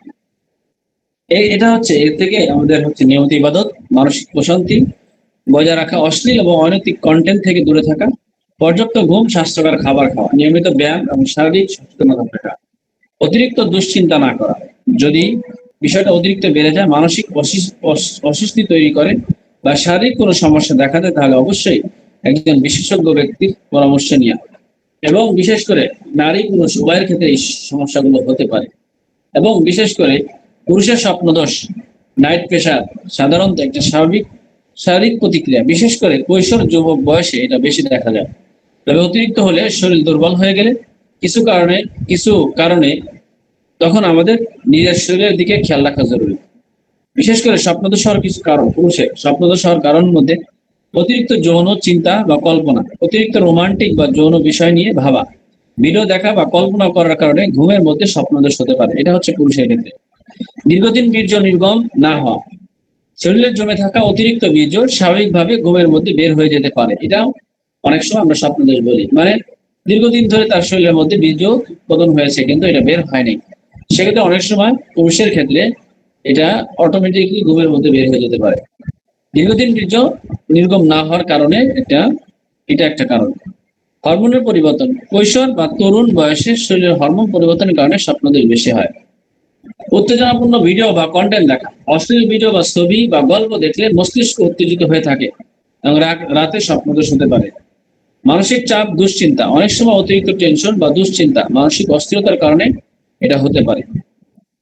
এটা হচ্ছে এর থেকে আমাদের হচ্ছে নিয়মিত ইবাদত, মানসিক প্রশান্তি বজায় রাখা, অশ্লীল এবং অনৈতিক কন্টেন্ট থেকে দূরে থাকা, পর্যাপ্ত ঘুম, স্বাস্থ্যকর খাবার খাওয়া, নিয়মিত ব্যায়াম এবং শারীরিক সচেতনতা থাকা, অতিরিক্ত দুশ্চিন্তা না করা। যদি বিষয়টা অতিরিক্ত বেড়ে যায়, মানসিক অস্বস্তি তৈরি করে বা শারীরিক কোনো সমস্যা দেখা দেয়, তাহলে অবশ্যই একজন বিশেষজ্ঞ ব্যক্তির পরামর্শ নেওয়া। এবং বিশেষ করে নারী পুরুষ উভয়ের ক্ষেত্রে এই সমস্যাগুলো হতে পারে। এবং বিশেষ করে পুরুষের স্বপ্নদোষ, নাইট প্রেশার সাধারণত একটা স্বাভাবিক শারীরিক প্রতিক্রিয়া, বিশেষ করে কৈশোর যুবক বয়সে এটা বেশি দেখা যায়। তবে অতিরিক্ত হলে, শরীর দুর্বল হয়ে গেলে কিছু কারণে তখন আমাদের নিজের শরীরের দিকে খেয়াল রাখা জরুরি। বিশেষ করে স্বপ্নদোষ হওয়ার কিছু কারণ, পুরুষের স্বপ্নদোষ হওয়ার কারণের মধ্যে অতিরিক্ত যৌন চিন্তা বা কল্পনা, অতিরিক্ত রোমান্টিক বা যৌন বিষয় নিয়ে ভাবা, ভিডিও দেখা বা কল্পনা করার কারণে ঘুমের মধ্যে স্বপ্নদোষ হতে পারে। এটা হচ্ছে পুরুষের ক্ষেত্রে। দীর্ঘদিন বীর্য নির্গম না হওয়া, শরীরে জমে থাকা অতিরিক্ত বীর্য স্বাভাবিকভাবে ঘুমের মধ্যে বের হয়ে যেতে পারে, এটাও অনেক সময় আমরা স্বপ্নদোষ বলি। মানে দীর্ঘদিন ধরে তার শরীরের মধ্যে বীর্য উৎপাদন হয়েছে কিন্তু এটা বের হয়নি, সেক্ষেত্রে অনেক সময় পুরুষের ক্ষেত্রে এটা অটোমেটিকলি ঘুমের মধ্যে বের হয়ে যেতে পারে। দীর্ঘদিন বীর্য নির্গম না হওয়ার কারণে এটা একটা কারণ। হরমোনের পরিবর্তন, কৈশোর বা তরুণ বয়সে শরীরের হরমোন পরিবর্তনের কারণে স্বপ্নদোষ বেশি হয়। উত্তেজনাপূর্ণ ভিডিও বা কন্টেন্ট দেখা, অশ্লীল ভিডিও বা ছবি বা গল্প দেখলে মস্তিষ্ক উত্তেজিত হয়ে থাকে এবং রাতে স্বপ্নদোষ হতে পারে। মানসিক চাপ, দুশ্চিন্তা, অনেক সময় অতিরিক্ত টেনশন বা দুশ্চিন্তা মানসিক অস্থিরতার কারণে এটা হতে পারে।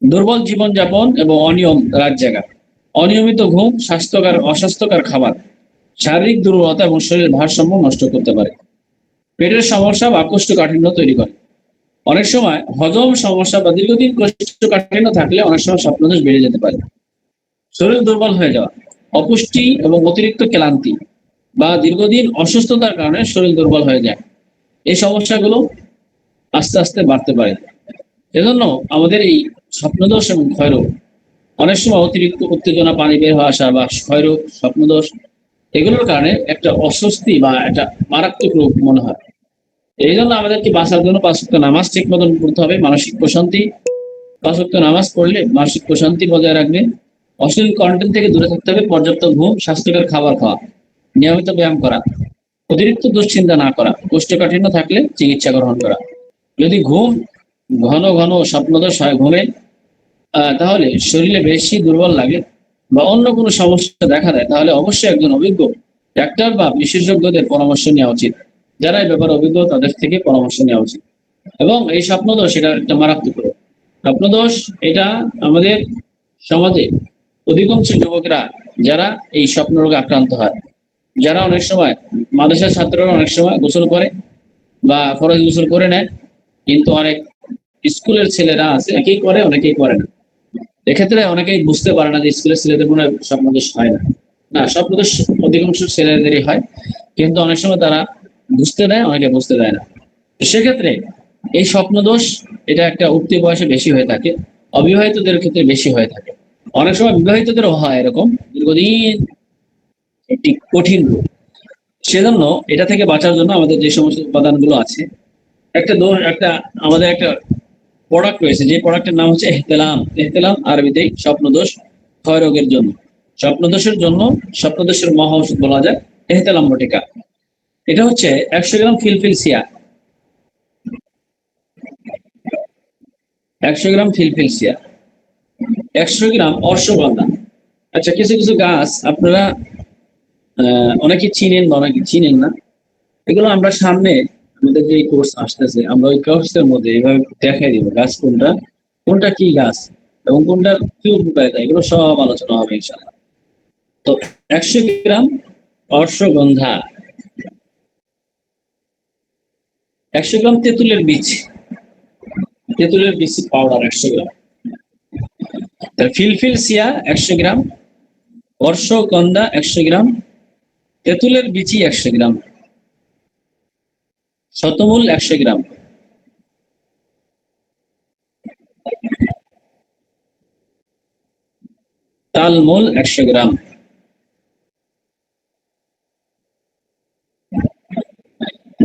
দুর্বল জীবনযাপন এবং অনিয়ম রাত জাগা, অনিয়মিত ঘুম, অস্বাস্থ্যকর খাবার শারীরিক দুর্বলতা এবং শরীরের ভারসাম্য নষ্ট করতে পারে। পেটের সমস্যা বা কোষ্ঠকাঠিন্য তৈরি করে, অনেক সময় হজম সমস্যা বা দীর্ঘদিন কোষ্ঠকাঠিন্য থাকলে অনেক সময় স্বপ্নদোষ বেড়ে যেতে পারে। শরীর দুর্বল হয়ে যাওয়া, অপুষ্টি এবং অতিরিক্ত ক্লান্তি বা দীর্ঘদিন অসুস্থতার কারণে শরীর দুর্বল হয়ে যায়, এই সমস্যাগুলো আস্তে আস্তে বাড়তে পারে। এজন্য আমাদের এই স্বপ্নদোষ এবং ক্ষয়রোগ, অনেক সময় অতিরিক্ত উত্তেজনা, পানি বের হওয়া আসা বা ক্ষয়রোগ, স্বপ্নদোষ, এগুলোর কারণে একটা অস্বস্তি বা একটা মারাত্মক রোগ মনে হয়। এই জন্য আমাদেরকে বাঁচার জন্য 5 ওয়াক্ত নামাজ ঠিক মতন পড়তে হবে, মানসিক প্রশান্তি, 5 ওয়াক্ত নামাজ পড়লে মানসিক প্রশান্তি বজায় রাখবে, অশ্লীল কন্টেন্ট থেকে দূরে থাকতে হবে, পর্যাপ্ত ঘুম, স্বাস্থ্যকর খাবার খাওয়া, নিয়মিত ব্যায়াম করা, অতিরিক্ত দুশ্চিন্তা না করা, কোষ্ঠকাঠিন্য থাকলে চিকিৎসা গ্রহণ করা। যদি ঘুম ঘন ঘন স্বপ্নদোষ হয় ঘুমে, তাহলে শরীরে বেশি দুর্বল লাগে বা অন্য কোনো সমস্যা দেখা দেয়, তাহলে অবশ্যই একজন অভিজ্ঞ ডাক্তার বা বিশেষজ্ঞদের পরামর্শ নেওয়া উচিত। যারা এই ব্যাপারে অভিজ্ঞ তাদের থেকে পরামর্শ নেওয়া উচিত। এবং এই স্বপ্নদোষ এটা একটা মারাত্মক রোগ। স্বপ্নদোষ এটা আমাদের সমাজে অধিকাংশ যুবকরা যারা এই স্বপ্ন রোগে আক্রান্ত হয়, যারা অনেক সময় মাদ্রাসার ছাত্ররা অনেক সময় গোসল করে বা ফরজ গোসল করে নেয়, কিন্তু অনেক স্কুলের ছেলেরা আছে, অনেকেই করে অনেকেই করে না। এক্ষেত্রে অনেকেই বুঝতে পারে না যে স্কুলের ছেলেদের মনে হয় স্বপ্নদোষ হয় না। না, স্বপ্নদোষ অধিকাংশ ছেলেদেরই হয়, কিন্তু অনেক সময় তারা বুঝতে দেয়, অনেকে বুঝতে দেয় না। সেক্ষেত্রে এই স্বপ্নদোষ এটা একটা উঠতি বয়সে বেশি হয়ে থাকে, অবিবাহিতদের ক্ষেত্রে বেশি হয়ে থাকে। অনেক সময় বিবাহিতদেরও হয় এরকম দীর্ঘদিন একটি কঠিন রোগ। সেজন্য এটা থেকে বাঁচার জন্য আমাদের যে সমস্ত উপাদানগুলো আছে, একটা আমাদের একটা প্রোডাক্ট রয়েছে, যে প্রোডাক্টের নাম হচ্ছে এহতেলাম। এহতেলাম আরবিতে স্বপ্নদোষ ক্ষয় রোগের জন্য, স্বপ্নদোষের মহা ওষুধ বলা যায় এহতেলাম বটিকা। এটা হচ্ছে 100 গ্রাম ফিলফিল সিয়া, 100 গ্রাম ফিলফিল সিয়া, 100 গ্রাম অশ্বগন্ধা। আচ্ছা, কিছু কিছু গাছ আপনারা অনেকে চিনেন বা অনেকে চিনেন না। এগুলো আমরা সামনে আমাদের যে কোর্স আসতেছে আমরা ওই কোর্সের মধ্যে এইভাবে দেখাই দিব গাছ কোনটা, কোনটা কি গাছ এবং কোনটা কি উপকারিতা, এগুলো সব আলোচনা হবে ইনশাআল্লাহ। তো 100 গ্রাম অশ্বগন্ধা, 100 গ্রাম তেঁতুলের বীজ, তেঁতুলের বীজ পাউডার 100 গ্রাম, ফিলফিল সিয়া 100 গ্রাম, অশ্বগন্ধা 100 গ্রাম, তেঁতুলের বিচি 100 গ্রাম, শতমূল 100 গ্রাম, তালমূল 100 গ্রাম,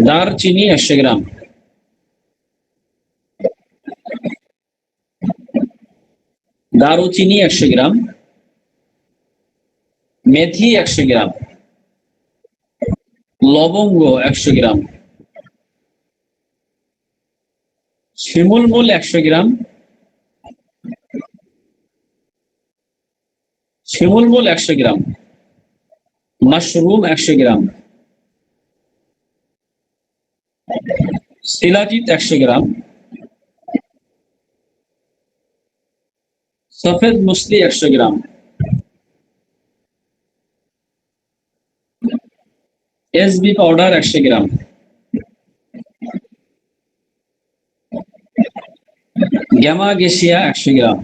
দারচিনি 100 গ্রাম, দারুচিনি 100 গ্রাম, মেথি 100 গ্রাম, লবঙ্গ 100 গ্রাম, শিমুল মূল 100 গ্রাম, শিমুল মূল 100 গ্রাম, মাশরুম 100 গ্রাম, শিলাজিৎ 100 গ্রাম, সফেদ মুসলি 100 গ্রাম, এসবি পাউডার 100 গ্রাম, গ্যামা গেসিয়া 100 গ্রাম,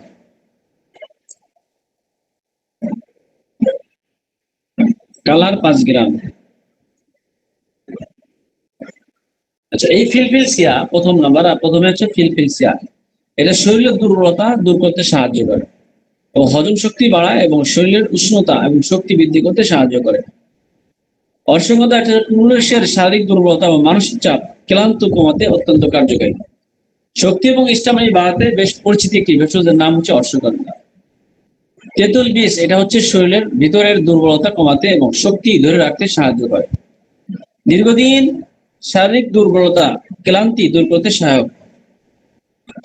কালার 5 গ্রাম। আচ্ছা, এই ফিলফিলসিয়া প্রথম নাম্বার, প্রথমে হচ্ছে ফিলফিলসিয়া। এটা শরীরের দুর্বলতা দূর করতে সাহায্য করে এবং হজম শক্তি বাড়ায় এবং শরীরের উষ্ণতা এবং শক্তি বৃদ্ধি করতে সাহায্য করে। অশ্বগন্ধা একটা পুরুষের শারীরিক দুর্বলতা এবং মানসিক চাপ ক্লান্ত কমাতে অত্যন্ত কার্যকরী। শক্তি এবং স্টামিনা বাড়াতে বেশ পরিচিত একটি ভেষজের নাম হচ্ছে অশ্বগন্ধা। তেঁতুল বীজ, এটা হচ্ছে শরীরের ভিতরের দুর্বলতা কমাতে এবং শক্তি ধরে রাখতে সাহায্য করে। দীর্ঘদিন শারীরিক দুর্বলতা ক্লান্তি দূর করতে সহায়ক।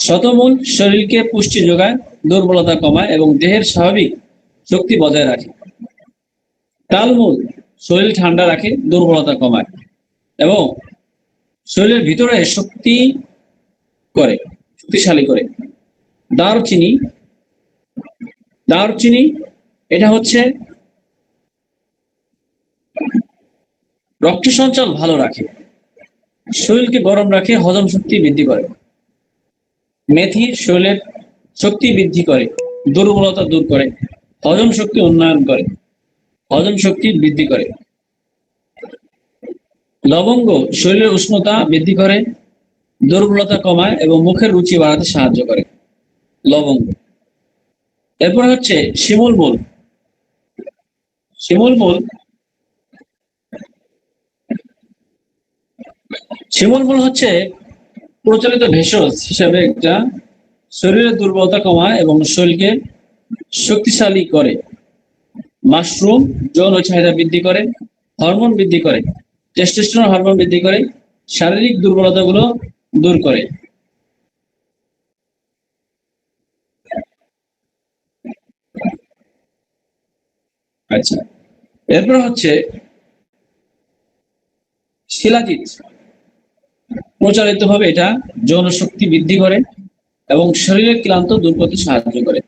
শতমূল শরীরকে পুষ্টি যোগায়, দুর্বলতা কমায় এবং দেহের স্বাভাবিক শক্তি বজায় রাখে। তালমূল শরীর ঠান্ডা রাখে, দুর্বলতা কমায় এবং শরীরের ভিতরে শক্তি করে, শক্তিশালী করে। দারুচিনি, দারুচিনি এটা হচ্ছে রক্ত সঞ্চালন ভালো রাখে, শরীরকে গরম রাখে, হজম শক্তি বৃদ্ধি করে। মেথি শরীরের শক্তি বৃদ্ধি করে, দুর্বলতা দূর করে, হজম শক্তি উন্নয়ন করে, হজম শক্তি বৃদ্ধি করে। লবঙ্গ শরীরের উষ্ণতা বৃদ্ধি করে, দুর্বলতা কমায় এবং মুখের রুচি বাড়াতে সাহায্য করে লবঙ্গ। এরপর হচ্ছে শিমুল মূল। শিমুল মূল, শিমুল মূল হচ্ছে প্রচলিত ভেষজ হিসাবে একটা শরীরের দুর্বলতা কমায় এবং শরীরকে শক্তিশালী করে। মাশরুম যৌন চাহিদা বৃদ্ধি করে, হরমোন বৃদ্ধি করে, টেস্টোস্টেরন হরমোন বৃদ্ধি করে, শারীরিক দুর্বলতাগুলো দূর করে। আচ্ছা, এরপর হচ্ছে শিলাজিৎ। প্রচারিত ভাবে এটা যৌন শক্তি বৃদ্ধি করে এবং শরীরের ক্লান্ত দূর করতে সাহায্য করে।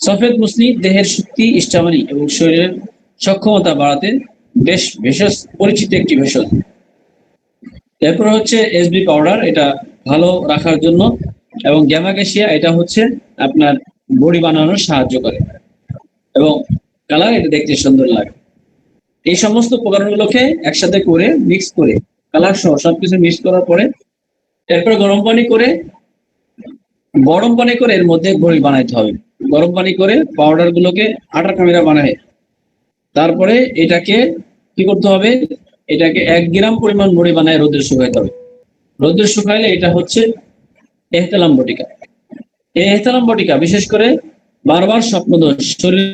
সফেদ মুসলি দেহের শক্তি, স্টামিনা এবং শরীরের সক্ষমতা বাড়াতে বেশ ভেষজ পরিচিত একটি ভেষজ। এরপর হচ্ছে এসবি পাউডার, এটা ভালো রাখার জন্য, এবং গ্যামাকেশিয়া এটা হচ্ছে আপনার বড়ি বানানোর সাহায্য করে এবং কালার এটা দেখতে সুন্দর লাগে। এই সমস্ত উপকরণগুলোকে একসাথে করে মিক্স করে কালার সহ সবকিছু মিক্স করার পরে এরপরে গরম পানি করে এর মধ্যে বড়ি বানাইতে হবে। গরম পানি করে পাউডার গুলোকে আটা কামিরা বানায়, তারপরে এটাকে কি করতে হবে, এটাকে 1 গ্রাম পরিমাণ বড়ি বানায় রোদে শুকাইতে হবে। রোদে শুকাইলে এটা হচ্ছে এহতেলাম বটিকা। এই এহতেলাম বটিকা বিশেষ করে বারবার স্বপ্নদোষ, শরীর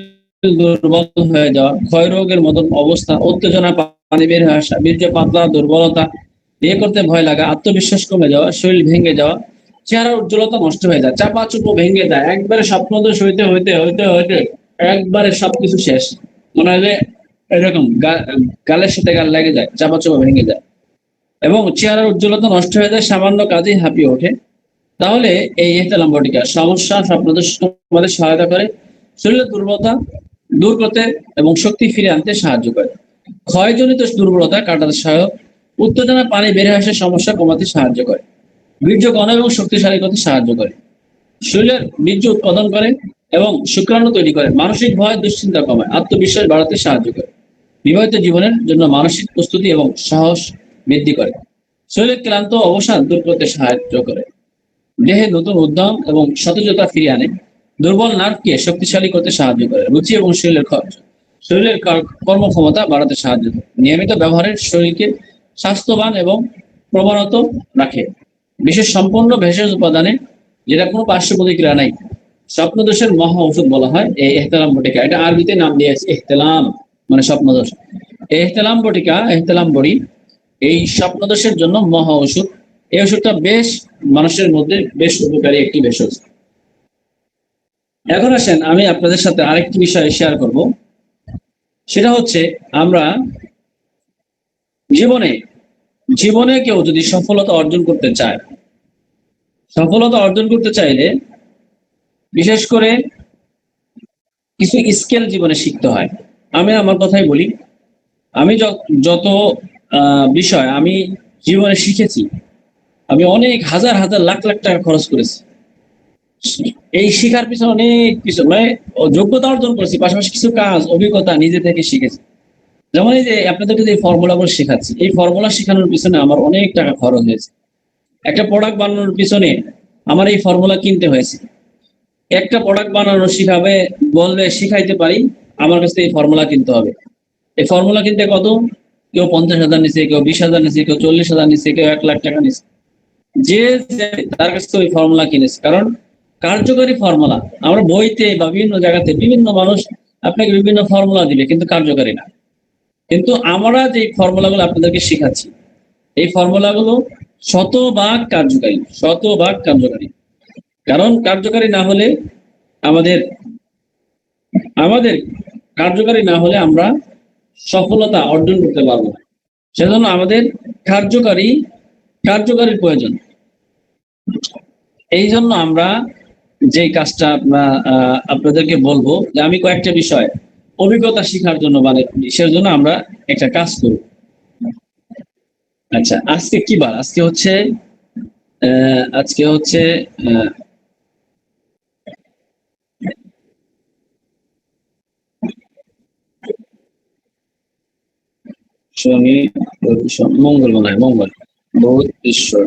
দুর্বল হয়ে যাওয়া, ক্ষয় রোগের মতন অবস্থা, উত্তেজনা, পানি বের হয়ে আসা, বীর্য পাতলা, দুর্বলতা, বিয়ে করতে ভয় লাগা, আত্মবিশ্বাস কমে যাওয়া, শরীর ভেঙে যাওয়া, চেহারার উজ্জ্বলতা নষ্ট হয়ে যায়, চাপা চুপো ভেঙে যায়, একবারে স্বপ্নদোষ হইতে হইতে হইতে হইতে একবারে সবকিছু শেষ, মনে হয় যে এরকম গালের সাথে গাল লেগে যায়, চাপা ভেঙে যায় এবং চেহারার উজ্জ্বলতা নষ্ট হয়ে যায়, সামান্য কাজেই হাঁপিয়ে ওঠে, তাহলে এই ইহতিলাম বটিকা সমস্যা স্বপ্নদোষ আমাদের সহায়তা করে, শরীরের দুর্বলতা দূর করতে এবং শক্তি ফিরে আনতে সাহায্য করে, ক্ষয়জনিত দুর্বলতা কাটাতে সহায়ক, উত্তেজনা পানি বের আসার সমস্যা কমাতে সাহায্য করে, বীর্য ঘন এবং শক্তিশালী করতে সাহায্য করে, শরীরের বীর্য উৎপাদন করে এবং শুক্রাণু তৈরি করে, মানসিক ভয় দুশ্চিন্তা কমায়, আত্মবিশ্বাস বাড়াতে সাহায্য করে, বিবাহিত জীবনের জন্য মানসিক প্রস্তুতি এবং সাহস বৃদ্ধি করে, শরীরের ক্লান্ত অবসাদ দূর করতে সাহায্য করে, দেহে নতুন উদ্যম এবং সতেজতা ফিরিয়ে আনে, দুর্বল নার্ভকে শক্তিশালী করতে সাহায্য করে, রুচি এবং শরীরের কর্মক্ষমতা বাড়াতে সাহায্য করে, নিয়মিত ব্যবহারের শরীরকে স্বাস্থ্যবান এবং প্রমাণত রাখে, বিশেষ সম্পন্ন ভেষজ উপাদানে যেটা কোনো পার্শ্ব প্রতিক্রিয়া নাই, স্বপ্নদোষের মহা ঔষধ বলা হয় এই ইহতিলাম বটিকা। এটা আরবিতে নাম দিয়েছে ইহতিলাম, মানে স্বপ্নদোষ। ইহতিলাম বটিকা, ইহতিলাম বড়ি এই স্বপ্নদোষের জন্য মহা ঔষধ। এই ওষুধটা বেশ মানুষের মধ্যে বেশ উপকারী একটি ভেষজ। এখন আসেন আমি আপনাদের সাথে আরেকটি বিষয় শেয়ার করব, সেটা হচ্ছে আমরা জীবনে কেউ যদি সফলতা অর্জন করতে চায়, সফলতা অর্জন করতে চাইলে বিশেষ করে কিছু স্কিল জীবনে শিখতে হয়। আমি আমার কথাই বলি, আমি যত বিষয় আমি জীবনে শিখেছি, আমি অনেক হাজার হাজার লাখ লাখ টাকা খরচ করেছি এই শিখার পিছনে, অনেক কিছু মানে যোগ্যতা অর্জন করেছি, পাশাপাশি কিছু কাজ অভিজ্ঞতা নিজে থেকে শিখেছি। যেমন এই যে আপনাদেরকে যে ফর্মুলাগুলো শেখাচ্ছি, এই ফর্মুলা শেখানোর পিছনে আমার অনেক টাকা খরচ হয়েছে। একটা প্রোডাক্ট বানানোর পিছনে আমার এই ফর্মুলা কিনতে হয়েছে। একটা প্রোডাক্ট বানানো শিখাবে বললে শিখাইতে পারি, আমার কাছে এই ফর্মুলা কিনতে হবে। এই ফর্মুলা কিনতে কত? কেউ 50,000 নিচ্ছে, কেউ 20,000 নিচ্ছে, কেউ 40,000 নিচ্ছে, কেউ 1,00,000 টাকা নিচ্ছে। যে তার কাছে ওই ফর্মুলা কিনেছে, কারণ কার্যকরী ফর্মুলা। আমরা বইতে বা বিভিন্ন জায়গাতে বিভিন্ন মানুষ আপনাকে বিভিন্ন ফর্মুলা দিবে, কিন্তু কার্যকরী না। কিন্তু আমরা যে ফর্মুলাগুলো আপনাদেরকে শিখাচ্ছি, এই ফর্মুলাগুলো শতভাগ কার্যকারী, শতভাগ কার্যকারী। কারণ কার্যকারী না হলে আমাদের কার্যকারী না হলে আমরা সফলতা অর্জন করতে পারবো না। সেজন্য আমাদের কার্যকারীর প্রয়োজন। এই জন্য আমরা যে কাজটা আপনাদেরকে বলবো, যে আমি কয়েকটা বিষয় অভিজ্ঞতা শিখার জন্য মানে সেজন্য আমরা একটা কাজ করব। আচ্ছা, আজকে কি বার? আজকে হচ্ছে শনি, মঙ্গল, মনে হয় মঙ্গল, বুধ, ঈশ্বর,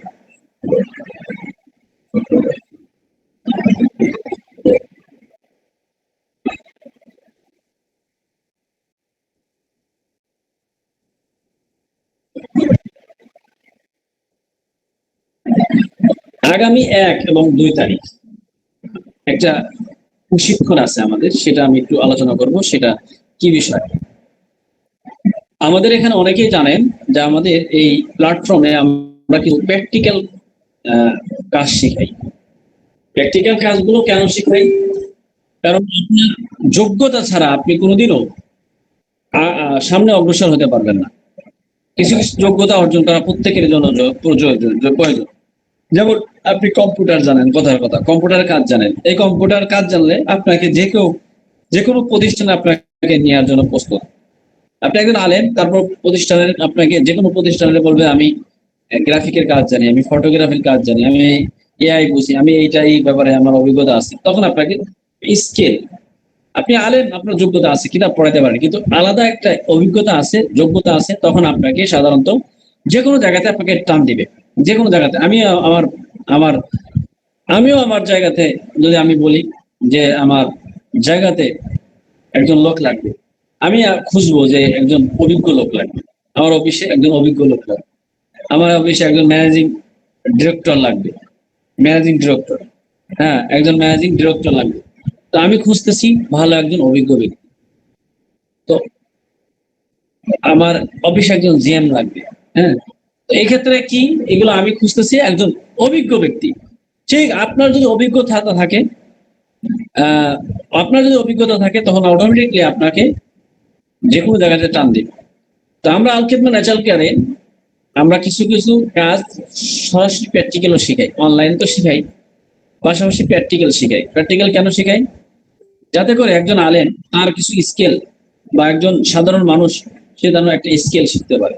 আগামী 1 এবং 2 তারিখ একটা প্রশিক্ষণ আছে আমাদের, সেটা আমি একটু আলোচনা করব। সেটা কি বিষয়? আমাদের এখানে অনেকেই জানেন যে আমাদের এই প্ল্যাটফর্মে আমরা কিছু প্র্যাকটিক্যাল কাজ শিখাই। প্র্যাকটিক্যাল কাজগুলো কেন শিখাই? কারণ আপনার যোগ্যতা ছাড়া আপনি কোনোদিনও সামনে অগ্রসর হতে পারবেন না। কিছু কিছু যোগ্যতা অর্জন করা প্রত্যেকের জন্য প্রয়োজন। যেমন আপনি কম্পিউটার জানেন, কথার কথা কম্পিউটারের কাজ জানেন। এই কম্পিউটার কাজ জানলে আপনাকে যে কোনো প্রতিষ্ঠানে আপনাকে নেওয়ার জন্য প্রস্তুত। আপনি একজন আলেম, তারপর প্রতিষ্ঠানের আপনাকে যে কোনো প্রতিষ্ঠানে বলবে আমি গ্রাফিকের কাজ জানি, আমি ফটোগ্রাফির কাজ জানি, আমি এআই বুঝি, আমি এই ব্যাপারে আমার অভিজ্ঞতা আছে, তখন আপনাকে স্কিল, আপনি আলেম, আপনার যোগ্যতা আছে, কিতাব পড়াতে পারেন, কিন্তু আলাদা একটা অভিজ্ঞতা আছে, যোগ্যতা আছে, তখন আপনাকে সাধারণত যে কোনো জায়গাতে আপনাকে টান দিবে। যে কোনো জায়গাতে আমিও আমার জায়গাতে যদি আমি বলি যে আমার জায়গাতে একজন লোক লাগবে, আমি খুঁজবো যে একজন অভিজ্ঞ লোক লাগবে, আমার অফিসে একজন অভিজ্ঞ লোক লাগবে, আমার অফিসে একজন ম্যানেজিং ডিরেক্টর লাগবে, একজন ম্যানেজিং ডিরেক্টর লাগবে। তো আমি খুঁজতেছি ভালো একজন অভিজ্ঞ ব্যক্তি। তো আমার অফিসে একজন জিএম লাগবে। হ্যাঁ, তো এই ক্ষেত্রে কি, এগুলো আমি খুঁজতেছি একজন অভিজ্ঞ ব্যক্তি। ঠিক আপনার যদি অভিজ্ঞতা থাকে, তখন অটোমেটিকলি আপনাকে যে কোনো জায়গাতে টান দিবে। তো আমরা আল খিদমা ন্যাচারাল কেয়ারে আমরা কিছু কিছু কাজ সরাসরি প্র্যাকটিক্যালও শিখাই, অনলাইন তো শিখাই, পাশাপাশি প্র্যাকটিক্যাল শিখাই। প্র্যাকটিক্যাল কেন শিখাই? যাতে করে একজন আলেম তার কিছু স্কিল বা একজন সাধারণ মানুষ সে যেন একটা স্কিল শিখতে পারে।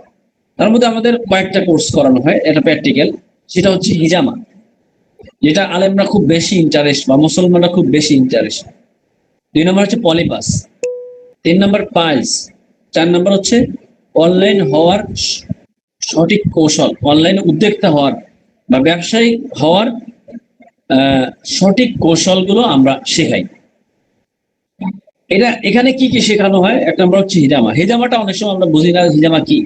তার মধ্যে আমাদের কয়েকটা কোর্স করানো হয়, এটা প্র্যাকটিক্যাল। সেটা হচ্ছে হিজামা, যেটা আলেমরা খুব বেশি ইন্টারেস্ট বা মুসলমানরা খুব বেশি ইন্টারেস্ট। 2 নম্বর হচ্ছে পলিপাস, 3 নম্বর পাইলস, 4 নম্বর হচ্ছে অনলাইন হওয়ার সঠিক কৌশল, অনলাইনে উদ্যোক্তা হওয়ার বা ব্যবসায়ী হওয়ার সঠিক কৌশলগুলো আমরা শেখাই। এখানে কি কি শেখানো হয়? 1 নম্বর হচ্ছে হিজামা। হিজামাটা অনেক সময় আমরা বুঝি না হিজামা কি।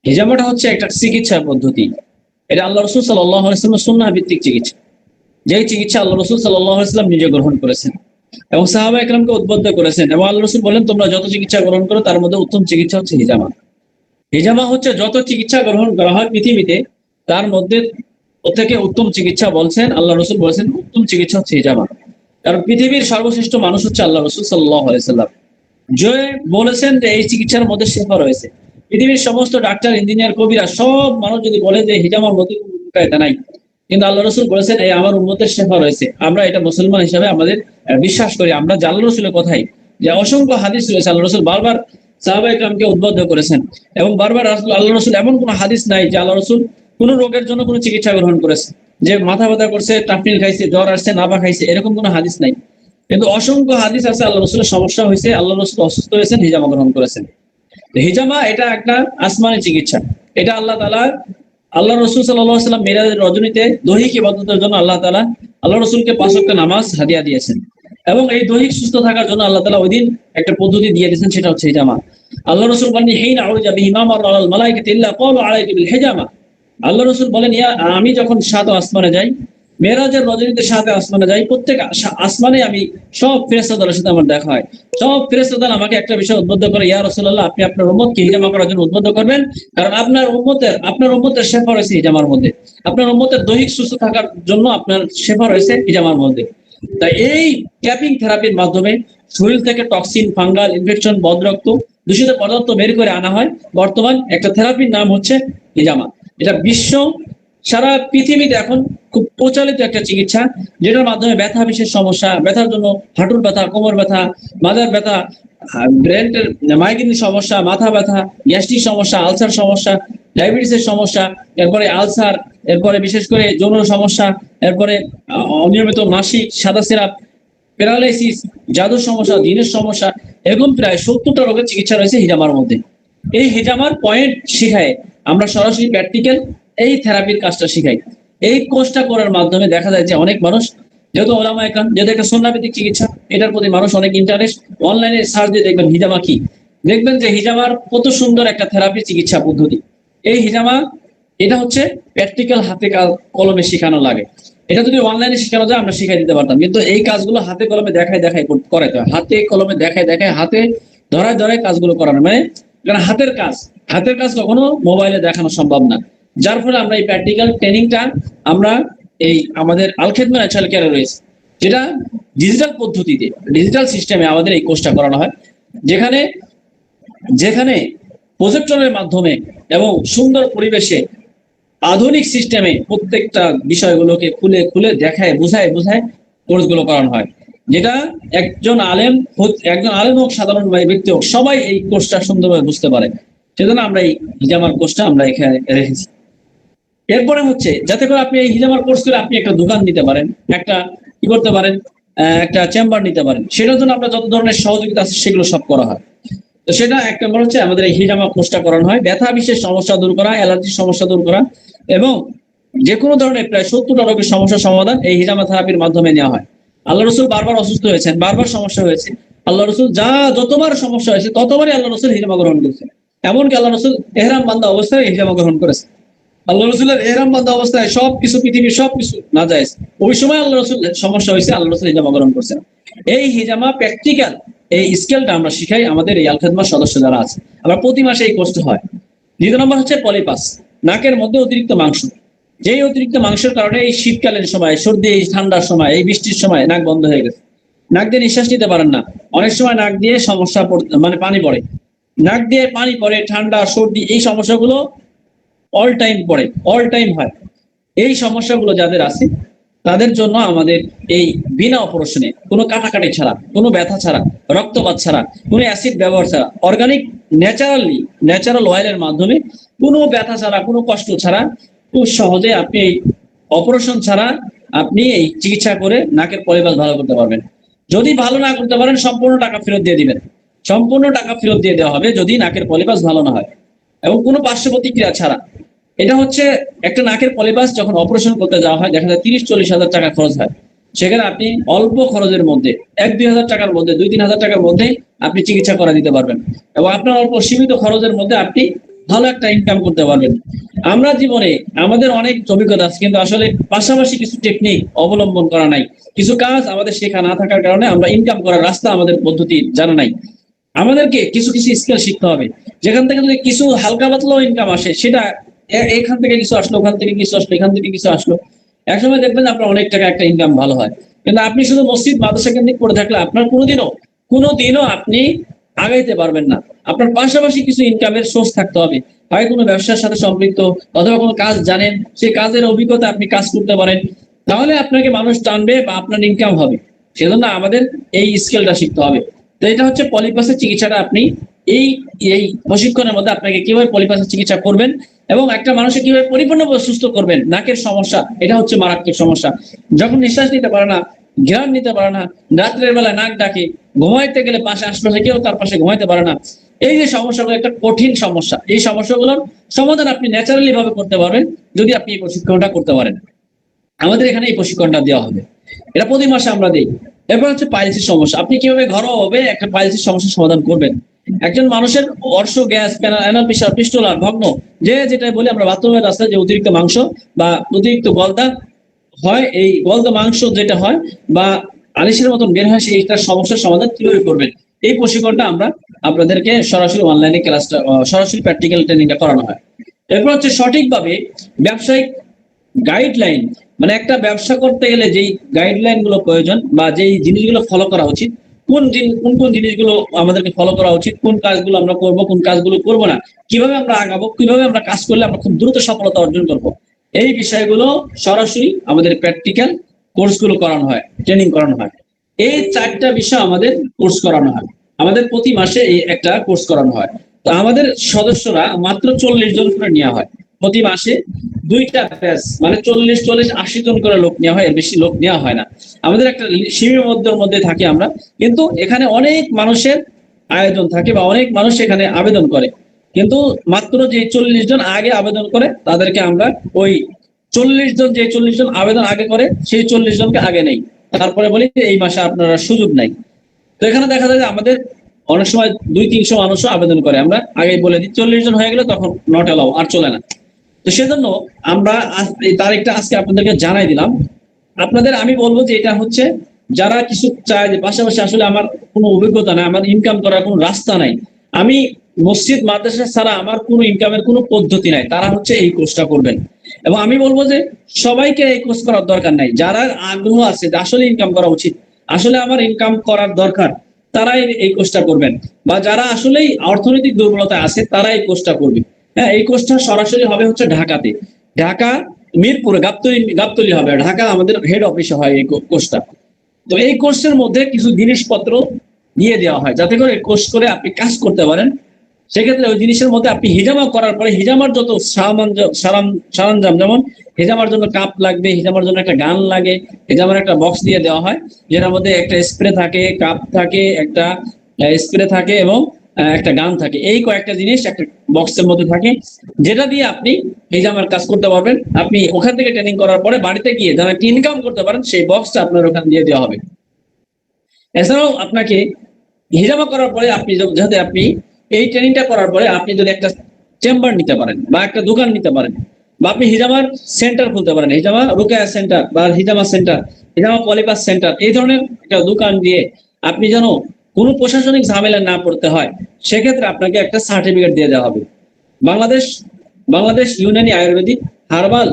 হিজামাটা হচ্ছে একটা চিকিৎসা পদ্ধতি। এটা আল্লাহ রসুল সাল্লাল্লাহু আলাইহি ওয়াসাল্লামের সুন্নাহ ভিত্তিক চিকিৎসা, যেই চিকিৎসা আল্লাহ রসুল সাল্লাল্লাহু আলাইহি ওয়াসাল্লাম নিজে গ্রহণ করেছেন এবং সাহাবা একরামকে উদ্বুদ্ধ করেছেন। এবং আল্লাহ রসুল বলেন, তোমরা যত চিকিৎসা গ্রহণ করো তার মধ্যে উত্তম চিকিৎসা হচ্ছে হিজামা। হিজামা হচ্ছে যত চিকিৎসা গ্রহণ করা হয় পৃথিবীতে তার মধ্যে থেকে উত্তম চিকিৎসা বলছেন আল্লাহ রসুল বলেছেন, উত্তম চিকিৎসা হচ্ছে হিজামা। কারণ পৃথিবীর সর্বশ্রেষ্ঠ মানুষ হচ্ছে আল্লাহ রসুল সাল্লাল্লাহু আলাইহি ওয়াসাল্লাম, যে বলেছেন যে এই চিকিৎসার মধ্যে শেফা রয়েছে। পৃথিবীর সমস্ত ডাক্তার, ইঞ্জিনিয়ার, কবিরা সব মানুষ যদি বলে যে হিজামার মধ্যে কোনো উপকারিতা নাই, কিন্তু আল্লাহ রসুল বলেছেন এই আমার উম্মতের শেফা রয়েছে। আমরা এটা মুসলমান হিসাবে আমাদের বিশ্বাস করি। আমরা যে আল্লাহ রসুলের কথাই, যে অসংখ্য হাদিস রয়েছে, আল্লাহ রসুল বারবার সাহাবা একরামকে উদ্বুদ্ধ করেছেন এবং বারবার আল্লাহ রসুল এমন কোনো হাদিস নাই যে আল্লাহ রসুল কোনো রোগের জন্য কোনো চিকিৎসা গ্রহণ করেছে, যে মাথা ব্যথা করছে, টাফনিল খাইছে, জ্বর আসছে, নাভা খাইছে, এরকম কোনো হাদিস নাই। কিন্তু অসংখ্য হাদিস আছে আল্লাহ রসুলের সমস্যা হয়েছে, আল্লাহ রসুল অসুস্থ হয়েছেন, হিজামা গ্রহণ করেছেন। হিজামা এটা একটা আসমানি চিকিৎসা। এটা আল্লাহ রসুল সাল্লাল্লাহু আলাইহি ওয়াসাল্লাম মেরাজের রজনীতে দৈহিক ইবাদতের জন্য আল্লাহ তাআলা আল্লাহ রসুলকে 5 ওয়াক্ত নামাজ হাদিয়া দিয়েছেন এবং এই দৈহিক সুস্থ থাকার জন্য আল্লাহ তাআলা ওই দিন একটা পদ্ধতি দিয়ে দিয়েছেন, সেটা হচ্ছে হিজামা। আল্লাহ রসুল বলেন, হিনা উরজা বিহিমা মাররাল মালাইকাতু ইল্লা ক্বালু আলাইকা বিল হিজামা। আল্লাহ রসুল বলেন, আমি যখন 7 আসমানে যাই, মেরাজের রজনীতে 7 আসমানে যাই, প্রত্যেক আসমানে আমি সব ফেরেশতাদের সাথে আমার দেখা হয়। সব ফেরেশতারা আমাকে একটা বিষয় উদ্বুদ্ধ করে, ইয়া রাসূলুল্লাহ, আপনি আপনার উম্মতকে হিজামা করার জন্য উদ্বুদ্ধ করবেন, কারণ আপনার উম্মতের শেফা রয়েছে হিজামার মধ্যে। আপনার উম্মতের দৈহিক সুস্থ থাকার জন্য আপনার শেফা রয়েছে হিজামার মধ্যে। তাই এই ক্যাপিং থেরাপির মাধ্যমে শরীর থেকে টক্সিন, ফাঙ্গাল ইনফেকশন, বদরক্ত, দূষিত পদার্থ বের করে আনা হয়। বর্তমান একটা থেরাপির নাম হচ্ছে হিজামা। এটা সারা পৃথিবীতে এখন খুব প্রচলিত একটা চিকিৎসা, যেটার মাধ্যমে ব্যথা বিশেষ সমস্যা, ব্যথার জন্য হাঁটুর ব্যথা, কোমর ব্যথা, মাথার ব্যথা, ব্রেনের মাইগ্রেন সমস্যা, মাথা ব্যথা, গ্যাস্ট্রিক সমস্যা, আলসার সমস্যা, ডায়াবেটিসের সমস্যা, এরপরে আলসার, এরপরে বিশেষ করে যৌন সমস্যা, এরপরে অনিয়মিত মাসিক, সাদা সিরাপ, প্যারালাইসিস, জাদুর সমস্যা, জিনের সমস্যা, এরকম প্রায় 70টা রোগের চিকিৎসা রয়েছে হিজামার মধ্যে। এই হিজামার পয়েন্ট শিখায় আমরা সরাসরি প্র্যাকটিক্যাল এই থেরাপির কাজটা শিখাই। এই কোর্সটা করার মাধ্যমে দেখা যায় যে অনেক মানুষ, যেহেতু ওলামা একরাম, যেহেতু একটা সুন্নাহভিত্তিক চিকিৎসা, এটার প্রতি মানুষ অনেক ইন্টারেস্ট। অনলাইনে সার্চ দিয়ে দেখবেন হিজামা কি, দেখবেন যে হিজামার কত সুন্দর একটা থেরাপি চিকিৎসা পদ্ধতি। এই হিজামা এটা হচ্ছে প্র্যাকটিক্যাল, হাতে কলমে শেখানো লাগে। এটা যদি অনলাইনে শেখানো যায় আমরা শিখাই দিতে পারতাম, কিন্তু এই কাজগুলো হাতে কলমে দেখায় করাতে হয়। হাতে কলমে দেখায় হাতে ধরায় কাজগুলো করানো, মানে কারণ হাতের কাজ কখনো মোবাইলে দেখানো সম্ভব না। যার ফলে আমরা এই প্র্যাকটিক্যাল ট্রেনিংটা আমরা এই আমাদের আল খিদমা ন্যাচারাল কেয়ারে রয়েছে, যেটা ডিজিটাল পদ্ধতিতে, ডিজিটাল সিস্টেমে আমাদের এই কোর্সটা করানো হয়, যেখানে প্রজেক্টরের মাধ্যমে এবং সুন্দর পরিবেশে আধুনিক সিস্টেমে প্রত্যেকটা বিষয়গুলোকে খুলে দেখায়, বুঝায় কোর্সগুলো করানো হয়। যেটা একজন আলেম হোক, সাধারণ ব্যক্তি হোক, সবাই এই কোর্সটা সুন্দরভাবে বুঝতে পারে। সেজন্য আমরা এই হিজামার কোর্সটা আমরা এখানে রেখেছি। এরপরে হচ্ছে যাতে করে আপনি এই হিজামার কোর্স করে আপনি একটা দোকান নিতে পারেন, একটা কি করতে পারেন, একটা চেম্বার নিতে পারেন। সেটার জন্য আমরা যত ধরনের সহযোগিতা আছে সেগুলো সব করা হয়। তো সেটা 1 নম্বর হচ্ছে আমাদের এই হিজামা কোর্সটা করানো হয়। ব্যথা বিশেষ সমস্যা দূর করা, অ্যালার্জির সমস্যা দূর করা এবং যে কোনো ধরনের প্রায় 70টা রোগের সমস্যার সমাধান এই হিজামা থেরাপির মাধ্যমে নেওয়া হয়। আল্লাহ রসুল বারবার অসুস্থ হয়েছেন, বারবার সমস্যা হয়েছে। আল্লাহ রসুল যতবার সমস্যা হয়েছে ততবারই আল্লাহ রসুল হিজামা গ্রহণ করেছেন। এমনকি আল্লাহ রসুল এহরাম বান্ধা অবস্থায় হিজামা গ্রহণ করেছেন। আল্লাহ রসুলের এহরাম বান্ধা অবস্থায় সবকিছু, পৃথিবীর সবকিছু না যায়, ওই সময় আল্লাহ রসুল সমস্যা হয়েছে, আল্লাহ রসুল হিজামা গ্রহণ করছেন। এই হিজামা প্র্যাকটিক্যাল এই স্কেলটা আমরা শিখাই আমাদের এই আল খিদমার সদস্য যারা আছে। আমরা প্রতি মাসে এই কোর্সটা হয়। 2 নম্বর হচ্ছে পলিপাস, নাকের মধ্যে অতিরিক্ত মাংস। যেই অতিরিক্ত মাংসের কারণে এই শীতকালীন সময়, সর্দি, এই ঠান্ডার সময়, এই বৃষ্টির সময় নাক বন্ধ হয়ে গেছে, নাক দিয়ে নিঃশ্বাস নিতে পারেন না। অনেক সময় নাক দিয়ে সমস্যা মানে পানি পড়ে, নাক দিয়ে পানি পড়ে, ঠান্ডা, সর্দি, এই সমস্যাগুলো অল টাইম হয়। এই সমস্যাগুলো যাদের আছে তাদের জন্য আমাদের এই বিনা অপারেশনে, কোনো কাটাকাটি ছাড়া, কোনো ব্যথা ছাড়া, রক্তপাত ছাড়া, কোনো অ্যাসিড ব্যবহার ছাড়া, অর্গানিক ন্যাচারাল অয়েলের মাধ্যমে, কোনো ব্যথা ছাড়া, কোনো কষ্ট ছাড়া, খুব সহজে আপনি এই অপারেশন ছাড়া আপনি এই চিকিৎসা করে নাকের পলিপাস ভালো করতে পারবেন। যদি ভালো না করতে পারেন, সম্পূর্ণ টাকা ফেরত দিয়ে দিবেন। সম্পূর্ণ টাকা ফেরত দিয়ে দেওয়া হবে যদি নাকের পলিপাস ভালো না হয়, এবং কোনো পার্শ্ব প্রতিক্রিয়া ছাড়া। এটা হচ্ছে একটা নাকের পলিপাস যখন অপারেশন করতে যাওয়া হয়, দেখা যায় 30-40 হাজার টাকা খরচ হয়। সেখানে আপনি অল্প খরচের মধ্যে, 1-2 হাজার টাকার মধ্যে, 2-3 হাজার টাকার মধ্যে আপনি চিকিৎসা করা দিতে পারবেন, এবং আপনার অল্প সীমিত খরচের মধ্যে আপনি ভালো একটা ইনকাম করতে পারবেন। আমরা জীবনে আমাদের অনেক অভিজ্ঞতা আছে, কিন্তু আসলে পাশাপাশি কিছু টেকনিক অবলম্বন করা নাই, কিছু কাজ আমাদের শেখা না থাকার কারণে আমরা ইনকাম করার রাস্তা, আমাদের পদ্ধতি জানা নাই। আমাদেরকে কিছু কিছু স্কিল শিখতে হবে, যেখান থেকে যদি কিছু হালকা পাতলাও ইনকাম আসে, সেটা এখান থেকে কিছু আসলো, ওখান থেকে কিছু আসলো, এখান থেকে কিছু আসলো, একসময় দেখবেন আপনার অনেক টাকা একটা ইনকাম ভালো হয়। কিন্তু আপনি শুধু মসজিদ মাদ্রাসা কেন্দ্রিক পড়ে থাকলে আপনার কোনোদিনও আপনি আগাইতে পারবেন না। আপনার পাশাপাশি কিছু ইনকামের সোর্স থাকতে হবে, হয় কোনো ব্যবসার সাথে সম্পৃক্ত, অথবা কোনো কাজ জানেন, সেই কাজের অভিজ্ঞতা আপনি কাজ করতে পারেন, তাহলে আপনাকে মানুষ টানবে বা আপনার ইনকাম হবে। সেজন্য আমাদের এই স্কিলটা শিখতে হবে। তো এটা হচ্ছে পলিপাসের চিকিৎসাটা। আপনি এই এই প্রশিক্ষণের মধ্যে আপনাকে কিভাবে পলিপাসের চিকিৎসা করবেন এবং একটা মানুষকে কিভাবে পরিপূর্ণভাবে সুস্থ করবেন। নাকের সমস্যা, এটা হচ্ছে মারাত্মক সমস্যা। যখন নিঃশ্বাস নিতে পারে না, ঘ্রাণ নিতে পারে না, রাত্রের বেলা নাক ডাকে, ঘুমাইতে গেলে পাশে আশপাশে কেউ তার পাশে ঘুমাইতে পারে না, এই যে সমস্যাগুলো একটা কঠিন সমস্যা। এই সমস্যাগুলোর সমাধান আপনি ন্যাচারালি ভাবে করতে পারবেন যদি আপনি এই প্রশিক্ষণটা করতে পারেন। আমাদের এখানে এই প্রশিক্ষণটা দেওয়া হবে, এটা প্রতি মাসে আমরা দিই। এরপর হচ্ছে পাইলসের সমস্যা। আপনি কিভাবে ঘরোয়াভাবে একটা পাইলসের সমস্যার সমাধান করবেন। একজন মানুষের অর্শ, গ্যাস, অ্যানাল প্রেসার, পিস্টুলা, ভগ্ন, যে যেটা বলি আমরা বাথরুমের রাস্তায় যে অতিরিক্ত মাংস বা অতিরিক্ত গলদা হয়, এই গলদা মাংস যেটা হয় বা আলিশের মতন বের হয়, সেইটার সমস্যার সমাধান কিভাবে করবেন, এই প্রশিক্ষণটা আমরা আপনাদেরকে সরাসরি অনলাইনে ক্লাসটা, সরাসরি প্র্যাকটিক্যাল ট্রেনিংটা করানো হয়। এরপর হচ্ছে সঠিকভাবে ব্যবসায়িক গাইডলাইন, মানে একটা ব্যবসা করতে গেলে যেই গাইডলাইন গুলো প্রয়োজন বা যেই জিনিসগুলো ফলো করা উচিত, কোন কোন জিনিসগুলো আমাদেরকে ফলো করা উচিত, কোন কাজগুলো আমরা করব, কোন কাজগুলো করব না, কিভাবে আমরা আগাবো, কিভাবে আমরা কাজ করলে আমরা খুব দ্রুত সফলতা অর্জন করব, এই বিষয়গুলো সরাসরি আমাদের প্র্যাকটিক্যাল কোর্সগুলো করানো হয়, ট্রেনিং করানো হয়। এই 4টা বিষয় আমাদের কোর্স করানো হয়। আমাদের প্রতি মাসে এই একটা কোর্স করানো হয়। তো আমাদের সদস্যরা মাত্র 40 জন করে নেওয়া হয় প্রতি মাসে। 2টা ব্যাচ, মানে 40-40-80 জন করে লোক নেওয়া হয়, এর বেশি লোক নেওয়া হয় না। আমাদের একটা সীমাবদ্ধের মধ্যে থাকি আমরা, কিন্তু এখানে অনেক মানুষের আয়োজন থাকে বা অনেক মানুষ এখানে আবেদন করে, কিন্তু মাত্র যে 40 জন আগে আবেদন করে তাদেরকে আমরা ওই 40 জন আবেদন আগে করে সেই 40 জনকে আগে নেই, তারপরে বলি এই মাসে আপনারা সুযোগ নাই। তো এখানে দেখা যায় যে আমাদের অনেক সময় 200-300 মানুষও আবেদন করে, আমরা আগে বলে দিই 40 জন হয়ে গেলে তখন নট এলাও, আর চলে না। তো সেজন্য আমরা এই তারিখটা আজকে আপনাদেরকে জানাই দিলাম। আপনাদের আমি বলবো যে এটা হচ্ছে যারা কিছু চায় যে পাশাপাশি আসলে আমার কোনো অভিজ্ঞতা নাই, আমার ইনকাম করার কোনো রাস্তা নাই, আমি মসজিদ মাদ্রাসা ছাড়া আমার কোনো ইনকামের কোনো পদ্ধতি নাই, তারা হচ্ছে এই কোর্সটা করবেন। এবং আমি বলবো যে সবাইকে এই কোর্স করার দরকার নাই, যারা আগ্রহ আছে যে আসলে ইনকাম করা উচিত, আসলে আমার ইনকাম করার দরকার, তারাই এই কোর্সটা করবেন। বা যারা আসলেই অর্থনৈতিক দুর্বলতা আছে তারা এই কোর্সটা করবে। হ্যাঁ, এই কোর্সটা সরাসরি হবে হচ্ছে ঢাকাতে, ঢাকা মিরপুরে গাবতলী হবে, ঢাকা আমাদের হেড অফিসে হয় এই কোর্সটা। তো এই কোর্সের মধ্যে কিছু জিনিসপত্র দিয়ে দেওয়া হয় যাতে করে কোর্স করে আপনি কাজ করতে পারেন। সেক্ষেত্রে ওই জিনিসের মধ্যে আপনি হিজামা করার পরে হিজামার যত সরঞ্জাম, যেমন হিজামার জন্য কাপ লাগবে, হিজামার জন্য একটা গান লাগে, হিজামার একটা বক্স দিয়ে দেওয়া হয় যেটার মধ্যে একটা স্প্রে থাকে, কাপ থাকে, একটা স্প্রে থাকে এবং একটা গান থাকে। এই কয়েকটা জিনিস একটা বক্সের মধ্যে থাকে, যেটা দিয়ে আপনি হিজামার কাজ করতে পারবেন। আপনি ওখান থেকে ট্রেনিং করার পরে বাড়িতে গিয়ে যারা ইনকাম করতে পারেন সেই বক্সটা আপনার ওখানে দিয়ে দেওয়া হবে। এছাড়াও আপনাকে হিজামা করার পরে আপনি যাতে আপনি এই ট্রেনিংটা করার পরে আপনি যদি একটা চেম্বার নিতে পারেন বা একটা দোকান নিতে পারেন, বা আপনি হিজামার সেন্টার খুলতে পারেন, হিজামা রুকায়া সেন্টার বা হিজামা সেন্টার, হিজামা পলিপাস সেন্টার, এই ধরনের একটা দোকান দিয়ে আপনি যেন কোনো প্রশাসনিক ঝামেলা না পড়তে হয়, সেক্ষেত্রে আপনাকে একটা সার্টিফিকেট দিয়ে দেওয়া হবে। বাংলাদেশ বাংলাদেশ ইউনানি আয়ুর্বেদিক হার্বাল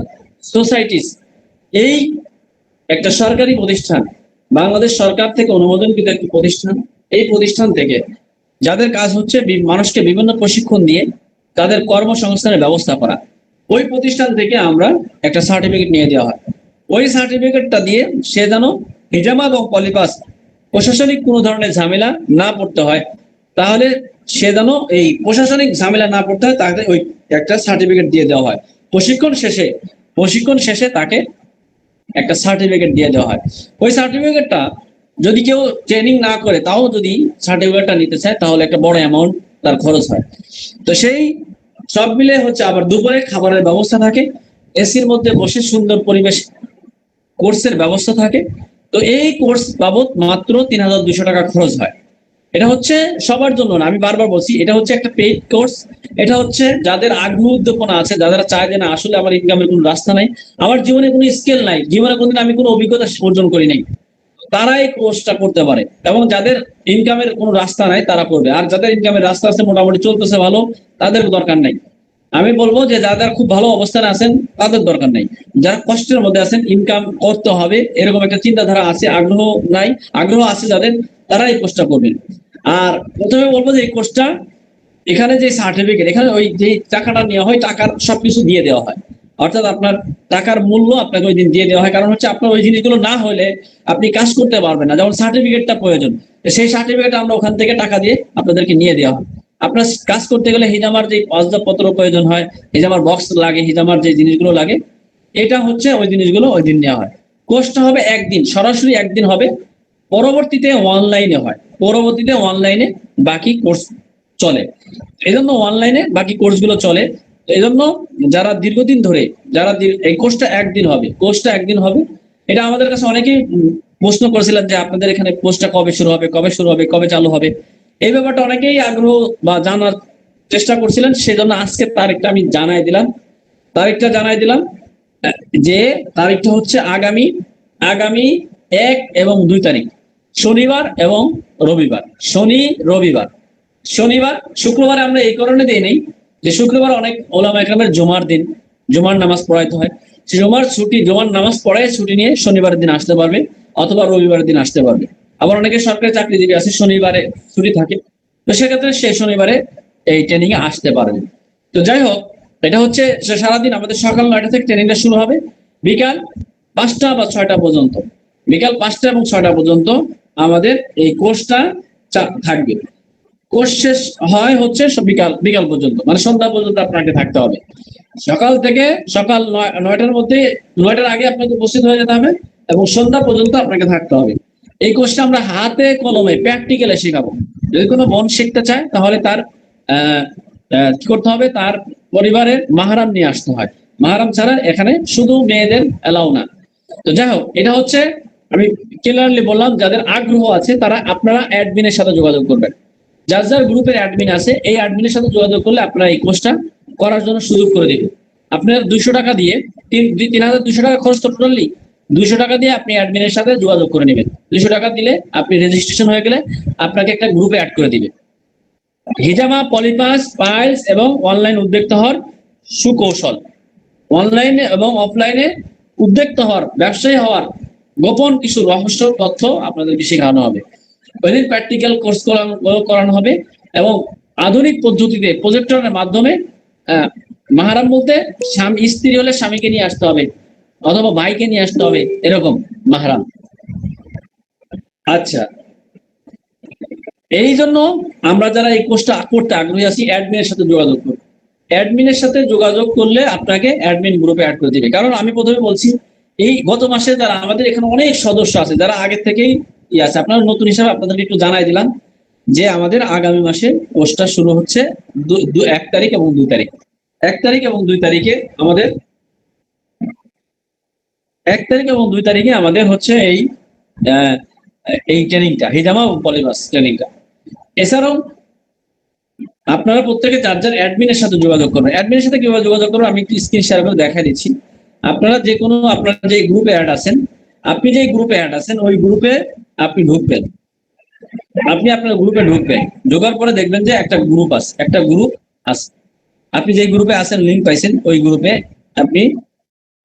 সোসাইটিস, এই একটা সরকারি প্রতিষ্ঠান, বাংলাদেশ সরকার থেকে অনুমোদনকৃত একটি প্রতিষ্ঠান। এই প্রতিষ্ঠান থেকে যাদের কাজ হচ্ছে মানুষকে বিভিন্ন প্রশিক্ষণ দিয়ে তাদের কর্মসংস্থানের ব্যবস্থা করা। ওই প্রতিষ্ঠান থেকে আমরা একটা সার্টিফিকেট নিয়ে দেওয়া হয়। ওই সার্টিফিকেটটা দিয়ে সে যেন হিজামা এবং পলিপাস প্রশাসনিক কোনো ধরনের ঝামেলা না পড়তে হয়, তাহলে সে যেন এই প্রশাসনিক ঝামেলা না পড়তে হয়, তাকে ওই একটা সার্টিফিকেট দিয়ে দেওয়া হয়। প্রশিক্ষণ শেষে তাকে একটা সার্টিফিকেট দিয়ে দেওয়া হয়। ওই সার্টিফিকেটটা যদি কেউ ট্রেনিং না করে তাও যদি সার্টিফিকেটটা নিতে চায় তাহলে একটা বড় অ্যামাউন্ট তার খরচ হয়। তো সেই সব মিলে হচ্ছে আবার দুপুরে খাবারের ব্যবস্থা থাকে, এসির মধ্যে বসে সুন্দর পরিবেশ, কোর্সের ব্যবস্থা থাকে। তো এই কোর্স বাবদ মাত্র ৩,২০০ টাকা খরচ হয়। এটা হচ্ছে সবার জন্য না, আমি বারবার বলছি, এটা হচ্ছে একটা পেইড কোর্স। এটা হচ্ছে যাদের আগ্রহ উদ্দীপনা আছে, যারা চায় যে না আসলে আমার ইনকামের কোনো রাস্তা নাই, আমার জীবনে কোনো স্কিল নাই, জীবনে কোনোদিন আমি কোনো অভিজ্ঞতা অর্জন করি নাই, তারা এই কোর্সটা করতে পারে। এবং যাদের ইনকামের কোনো রাস্তা নাই তারা করবে, আর যাদের ইনকামের রাস্তা আছে, মোটামুটি চলতেছে ভালো, তাদের দরকার নাই। আমি বলবো যে যারা খুব ভালো অবস্থানে আছেন তাদের দরকার নাই। যারা কষ্টের মধ্যে আছেন, ইনকাম করতে হবে এরকম একটা চিন্তাধারা আছে, আগ্রহ নাই, আগ্রহ আছে যাদের, তারা এই কোর্সটা করবেন। আর প্রথমে বলবো যে এই কোর্সটা, এখানে যে সার্টিফিকেট, এখানে ওই যে টাকাটা নেওয়া হয়, টাকার সবকিছু দিয়ে দেওয়া হয়, অর্থাৎ আপনার টাকার মূল্য আপনাকে ওই দিন দিয়ে দেওয়া হয়। কারণ হচ্ছে আপনার ওই জিনিসগুলো না হলে আপনি কাজ করতে পারবেন না, যেমন সার্টিফিকেটটা প্রয়োজন, সেই সার্টিফিকেট আমরা ওখান থেকে টাকা দিয়ে আপনাদেরকে নিয়ে দেওয়া হয়। আপনার কাজ করতে গেলে হিজামার যে আসবাবপত্র প্রয়োজন হয়, হিজামার বক্স লাগে, হিজামার যে জিনিসগুলো লাগে, এটা হচ্ছে ওই জিনিসগুলো ওই দিন নেওয়া হয়। কোর্সটা হবে একদিন, সরাসরি একদিন হবে, পরবর্তীতে অনলাইনে হয়, পরবর্তীতে অনলাইনে বাকি কোর্স চলে। এই জন্য অনলাইনে বাকি কোর্সগুলো চলে। এই জন্য যারা দীর্ঘদিন ধরে, যারা এই কোর্সটা একদিন হবে, কোর্সটা একদিন হবে। এটা আমাদের কাছে অনেকেই প্রশ্ন করেছিলেন যে আপনাদের এখানে কোর্সটা কবে শুরু হবে, কবে শুরু হবে, কবে চালু হবে, এই ব্যাপারটা অনেকেই আগ্রহ বা জানার চেষ্টা করছিলেন। সেজন্য আজকে তারিখটা আমি জানাই দিলাম, তারিখটা জানাই দিলাম যে তারিখটা হচ্ছে আগামী আগামী 1 এবং 2 তারিখ, শনিবার এবং রবিবার। রবিবার, শনিবার, শুক্রবার আমরা এই কারণে দিই নেই যে শুক্রবার অনেক ওলামা একরামের জুমার দিন, জুমার নামাজ পড়াইতে হয়, জুমার নামাজ পড়ায় ছুটি নিয়ে শনিবারের দিন আসতে পারবে অথবা রবিবারের দিন আসতে পারবে। আবার অনেকে সরকারি চাকরিজীবী আছে, শনিবারে ছুটি থাকে, তো সেক্ষেত্রে সেই শনিবারে এই ট্রেনিং এ আসতে পারবে। তো যাই হোক, এটা হচ্ছে সারাদিন আমাদের সকাল 9টা থেকে ট্রেনিংটা শুরু হবে, বিকাল 5টা বা 6টা পর্যন্ত, বিকাল 5টা এবং 6টা পর্যন্ত আমাদের এই কোর্সটা থাকবে। কোর্স শেষ হয় হচ্ছে বিকাল বিকাল পর্যন্ত, মানে সন্ধ্যা পর্যন্ত আপনাকে থাকতে হবে। সকাল থেকে সকাল 9টার মধ্যে, 9টার আগে আপনাকে উপস্থিত হয়ে যেতে হবে এবং সন্ধ্যা পর্যন্ত আপনাকে থাকতে হবে। এই কোর্সটা আমরা হাতে কলমে প্র্যাকটিক্যালে শেখাবো। যদি কোনো বোন শিখতে চায় তাহলে তার কি করতে হবে, তার পরিবারের মাহরাম নিয়ে আসতে হয়, মাহরাম ছাড়া এখানে শুধু মেয়েদের এলাও না। তো যাই হোক, এটা হচ্ছে আমি ক্লিয়ারলি বললাম, যাদের আগ্রহ আছে তারা, আপনারা অ্যাডমিনের সাথে যোগাযোগ করবেন। যার যার গ্রুপের অ্যাডমিন আছে, এই অ্যাডমিনের সাথে যোগাযোগ করলে আপনারা এই কোর্সটা করার জন্য সুযোগ করে দিবেন। আপনার 200 টাকা দিয়ে 3,200 টাকা খরচ, তো টোটালি 200 টাকা দিয়ে আপনি অ্যাডমিনের সাথে যোগাযোগ করে নেবেন। 200 টাকা দিলে আপনি রেজিস্ট্রেশন হয়ে গেলে আপনাকে একটা গ্রুপে অ্যাড করে দিবে। হিজামা, পলিপাস, পাইলস এবং অনলাইন উদ্যোক্তা হওয়ার সুকৌশল, অনলাইনে এবং অফলাইনে উদ্যোক্তা হওয়ার, ব্যবসায়ী হওয়ার গোপন কিছু রহস্য তথ্য আপনাদেরকে শেখানো হবে। ওইদিন প্র্যাকটিক্যাল কোর্স করানো হবে এবং আধুনিক পদ্ধতিতে প্রজেক্টরের মাধ্যমে, মাহারাম বলতে স্ত্রী হলে স্বামীকে নিয়ে আসতে হবে অথবা ভাইকে নিয়ে আসতে হবে, এরকম মাহারাম। আচ্ছা, এই জন্য আমরা যারা এই কোর্সটা করতে আগ্রহী আছি, অ্যাডমিনের সাথে যোগাযোগ করব। অ্যাডমিনের সাথে যোগাযোগ করলে আপনাকে অ্যাডমিন গ্রুপে অ্যাড করে দিবে। কারণ আমি প্রথমে বলছি, এই গত মাসে যারা আমাদের এখানে অনেক সদস্য আছে, যারা আগে থেকেই আছে, আপনারা নতুন হিসাবে আপনাদেরকে একটু জানাই দিলাম যে আমাদের আগামী মাসে কোর্সটা শুরু হচ্ছে 1 তারিখ এবং 2 তারিখ। 1 তারিখ এবং 2 তারিখে আমাদের 1 তারিখ এবং 2 তারিখে আমাদের হচ্ছে এই ট্রেনিংটা, হিজামা এবং পলিবাস ট্রেনিংটা। এছাড়াও আপনারা প্রত্যেকে যার যার অ্যাডমিনের সাথে যোগাযোগ করবেন। অ্যাডমিনের সাথে কিভাবে যোগাযোগ করবেন আমি একটু স্ক্রিন শেয়ার করে দেখা দিচ্ছি। আপনারা যে কোনো, আপনারা যে গ্রুপে অ্যাড আছেন, আপনি যে গ্রুপে অ্যাড আছেন ওই গ্রুপে আপনি ঢুকবেন। আপনি আপনার গ্রুপে ঢুকবেন, ঢোকার পরে দেখবেন যে একটা গ্রুপ আছে, আপনি যে গ্রুপে আছেন, লিংক পাইছেন, ওই গ্রুপে আপনি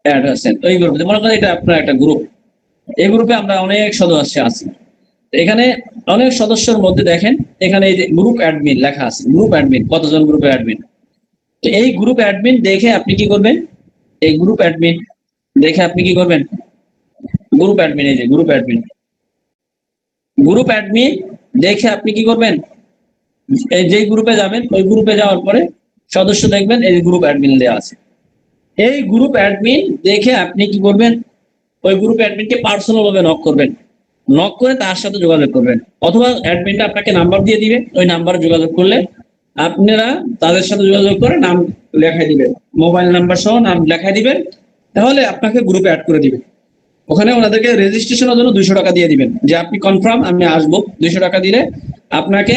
অ্যাড আছেন। ওই গ্রুপে মনে করেন এটা আপনার একটা গ্রুপ, এই গ্রুপে আমরা অনেক সদস্য আছি। এখানে অনেক সদস্যের মধ্যে দেখেন এখানে এই যে গ্রুপ অ্যাডমিন লেখা আছে, গ্রুপ অ্যাডমিন, কতজন গ্রুপে অ্যাডমিন। তো এই গ্রুপ অ্যাডমিন দেখে আপনি কি করবেন, এই গ্রুপ অ্যাডমিন দেখে আপনি কি করবেন, গ্রুপ অ্যাডমিন, এই যে গ্রুপ অ্যাডমিন, গ্রুপ অ্যাডমিন দেখে আপনি কি করবেন, এই যেই গ্রুপে যাবেন ওই গ্রুপে যাওয়ার পরে সদস্য দেখবেন এই গ্রুপ অ্যাডমিন দেওয়া আছে। এই গ্রুপ অ্যাডমিন দেখে আপনি কি করবেন, ওই গ্রুপ অ্যাডমিনকে পার্সোনাল ভাবে নক করবেন, নক করে তার সাথে যোগাযোগ করবেন, অথবা অ্যাডমিনটা আপনাকে নাম্বার দিয়ে দিবে, ওই নাম্বারে যোগাযোগ করলে আপনারা তাদের সাথে যোগাযোগ করে নাম লেখাই দিবেন, মোবাইল নাম্বার সহ নাম লেখাই দিবেন, তাহলে আপনাকে গ্রুপে অ্যাড করে দিবে। ওখানে ওনাদেরকে রেজিস্ট্রেশনের জন্য 200 টাকা দিয়ে দিবেন, যে আপনি কনফার্ম আমি আসবো, 200 টাকা দিলে আপনাকে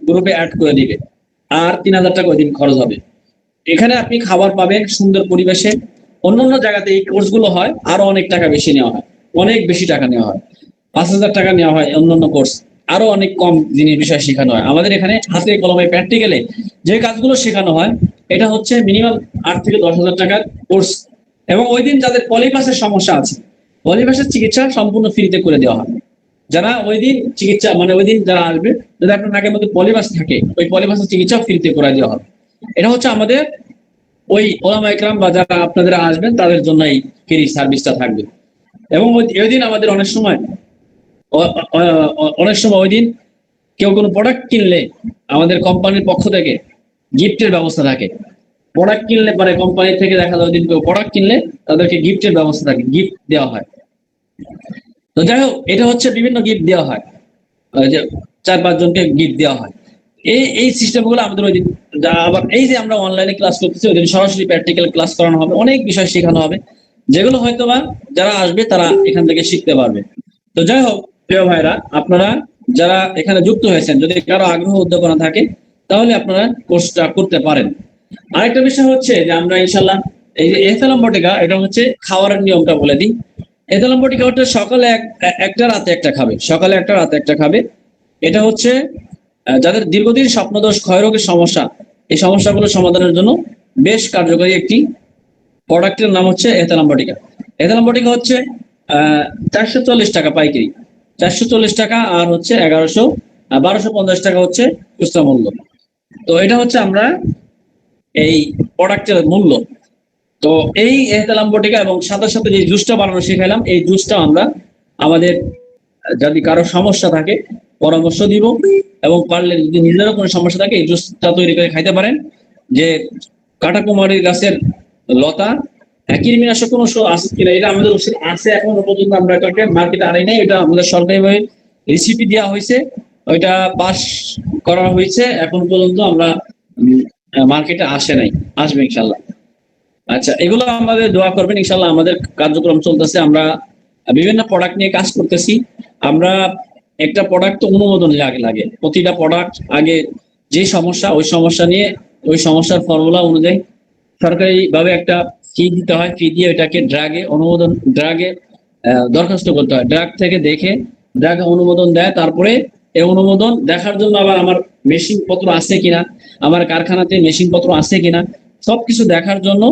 গ্রুপে অ্যাড করে দিবে, আর 3000 টাকা ওই দিন খরচ হবে। এখানে আপনি খাবার পাবেন সুন্দর পরিবেশে। অন্যান্য জায়গাতে এই কোর্সগুলো হয় আরো অনেক টাকা বেশি নেওয়া হয়, অনেক বেশি টাকা নেওয়া হয়, 5000 টাকা নেওয়া হয় অন্যান্য কোর্স, আরো অনেক কম জিনিস বিষয় শেখানো হয়। আমাদের এখানে হাতে কলমে প্র্যাকটিক্যালে যে কাজগুলো শেখানো হয় এটা হচ্ছে মিনিমাম 8 থেকে 10,000 টাকার কোর্স। এবং ওই দিন যাদের পলিপাসের সমস্যা আছে, পলিপাসের চিকিৎসা সম্পূর্ণ ফ্রিতে করে দেওয়া হয়। যারা ওই দিন চিকিৎসা মানে ওই দিন যারা আসবে, যদি আপনার নাকের মধ্যে পলিপাস থাকে ওই পলিপাসের চিকিৎসা ফ্রিতে করে দেওয়া হবে। এটা হচ্ছে আমাদের ওই ওলামা ইকরাম বা যারা আপনাদের আসবেন তাদের জন্য এই ফ্রি সার্ভিসটা থাকবে। এবং ওই দিন আমাদের অনেক সময় ওই দিন কেউ কোনো প্রোডাক্ট কিনলে আমাদের কোম্পানির পক্ষ থেকে গিফটের ব্যবস্থা থাকে। প্রোডাক্ট কিনলে পরে কোম্পানি থেকে দেখা যায় ওই দিন কেউ প্রোডাক্ট কিনলে তাদেরকে গিফটের ব্যবস্থা থাকে, গিফট দেওয়া হয়। তো যাই হোক, এটা হচ্ছে বিভিন্ন গিফট দেওয়া হয়, ওই যে 4-5 জনকে গিফট দেওয়া হয়। এই সিস্টেমগুলো আমাদের ওই দিন, আবার এই যে আমরা অনলাইনে ক্লাস করতেছি ওই দিন সরাসরি প্র্যাকটিক্যাল ক্লাস করানো হবে, অনেক বিষয় শেখানো হবে, যেগুলো হয়তোবা যারা আসবে তারা এখান থেকে শিখতে পারবে। তো যাই হোক প্রিয় ভাইরা, আপনারা যারা এখানে যুক্ত হয়েছেন, যদি কারো আগ্রহ উদ্দীপনা থাকে তাহলে আপনারা কোর্সটা করতে পারেন। আরেকটা বিষয় হচ্ছে যে আমরা ইনশাল্লাহ এই যে এহতেলাম বটিকা, এটা হচ্ছে খাওয়ারের নিয়মটা বলে দিই। এহতেলাম বটিকা হচ্ছে সকালে একটা রাতে একটা খাবে, সকালে একটা রাতে একটা খাবে। এটা হচ্ছে যাদের দীর্ঘদিন স্বপ্নদোষ ক্ষয়রোগের সমস্যা, এই সমস্যাগুলো সমাধানের জন্য বেশ কার্যকরী একটি প্রোডাক্টের নাম হচ্ছে এহতেলাম বটিকা। এহতেলাম বটিকা হচ্ছে 440 টাকা পাইকারি, 440 টাকা, আর হচ্ছে 1250 টাকা হচ্ছে খুচরা মূল্য। তো এটা হচ্ছে আমরা এই প্রোডাক্টের মূল্য। তো এই এহতেলাম বটিকা এবং সাথে সাথে যে জুসটা বানানো শিখাইলাম, এই জুসটা আমরা আমাদের যদি কারো সমস্যা থাকে পরামর্শ দিব, এবং পারলে যদি নিজেরও কোনো সমস্যা থাকে এই জুসটা তৈরি করে খাইতে পারেন। যে কাটাকুমারী গাছের লতা, কৃমিনাশক কোনো আছে কিনা এটা আমাদের আছে, এখনো পর্যন্ত আমরা এটাকে মার্কেটে আনি নাই, এটা আমাদের সরকারিভাবে রেসিপি দেওয়া হয়েছে, ওইটা পাস করা হয়েছে, এখন পর্যন্ত আমরা মার্কেটে আসে নাই, আসবে ইনশাল্লাহ। আচ্ছা, এগুলো আমাদের দোয়া করবেন ইনশাল্লাহ। আমাদের কার্যক্রম চলতেছে, আমরা বিভিন্ন প্রোডাক্ট নিয়ে কাজ করতেছি। আমরা একটা প্রোডাক্ট তো অনুমোদন লাগে, প্রতিটা প্রোডাক্ট আগে যে সমস্যা ওই সমস্যা নিয়ে ওই সমস্যার ফর্মুলা অনুযায়ী সরকারি ভাবে একটা ফি দিতে হয়, ফি দিয়ে এটাকে ড্রাগে দরখাস্ত করতে হয়, ড্রাগ থেকে দেখে ড্রাগে অনুমোদন দেয়। তারপরে এই অনুমোদন দেখার জন্য আবার আমার মেশিন পত্র আছে কিনা, আমার কারখানাতে মেশিন পত্র আছে কিনা, সবকিছু দেখার জন্য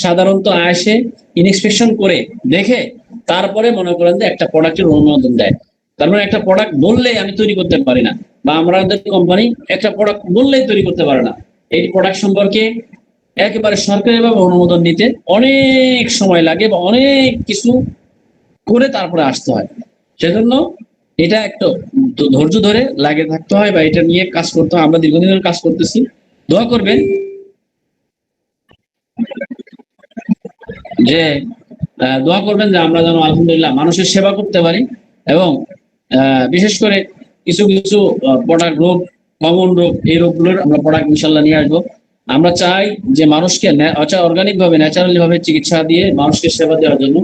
সাধারণত আসে, ইনস্পেকশন করে দেখে তারপরে মনে করেন যে একটা প্রোডাক্টের অনুমোদন দেয়। তার মানে একটা প্রোডাক্ট বললেই আমি তৈরি করতে পারি না, বা আমাদের কোম্পানি একটা প্রোডাক্ট বললেই তৈরি করতে পারে না। এই প্রোডাক্ট সম্পর্কে একেবারে সরকারিভাবে অনুমোদন নিতে অনেক সময় লাগে বা অনেক কিছু করে তারপরে আসতে হয়। সেজন্য এটা একটু ধৈর্য ধরে লাগে থাকতে হয়, বা এটা নিয়ে কাজ করতে হয়। আমরা দীর্ঘদিন ধরে কাজ করতেছি, দোয়া করবেন যে যে আমরা যেন আলহামদুলিল্লাহ মানুষের সেবা করতে পারি, এবং বিশেষ করে কিছু কিছু প্রোডাক্ট রোগ, কমন রোগ, এই রোগগুলোর আমরা প্রোডাক্ট ইনশাল্লাহ নিয়ে আসবো। আমরা চাই যে মানুষকে অর্গানিক ভাবে, ন্যাচারালি ভাবে চিকিৎসা দিয়ে মানুষকে সেবা দেওয়ার জন্য।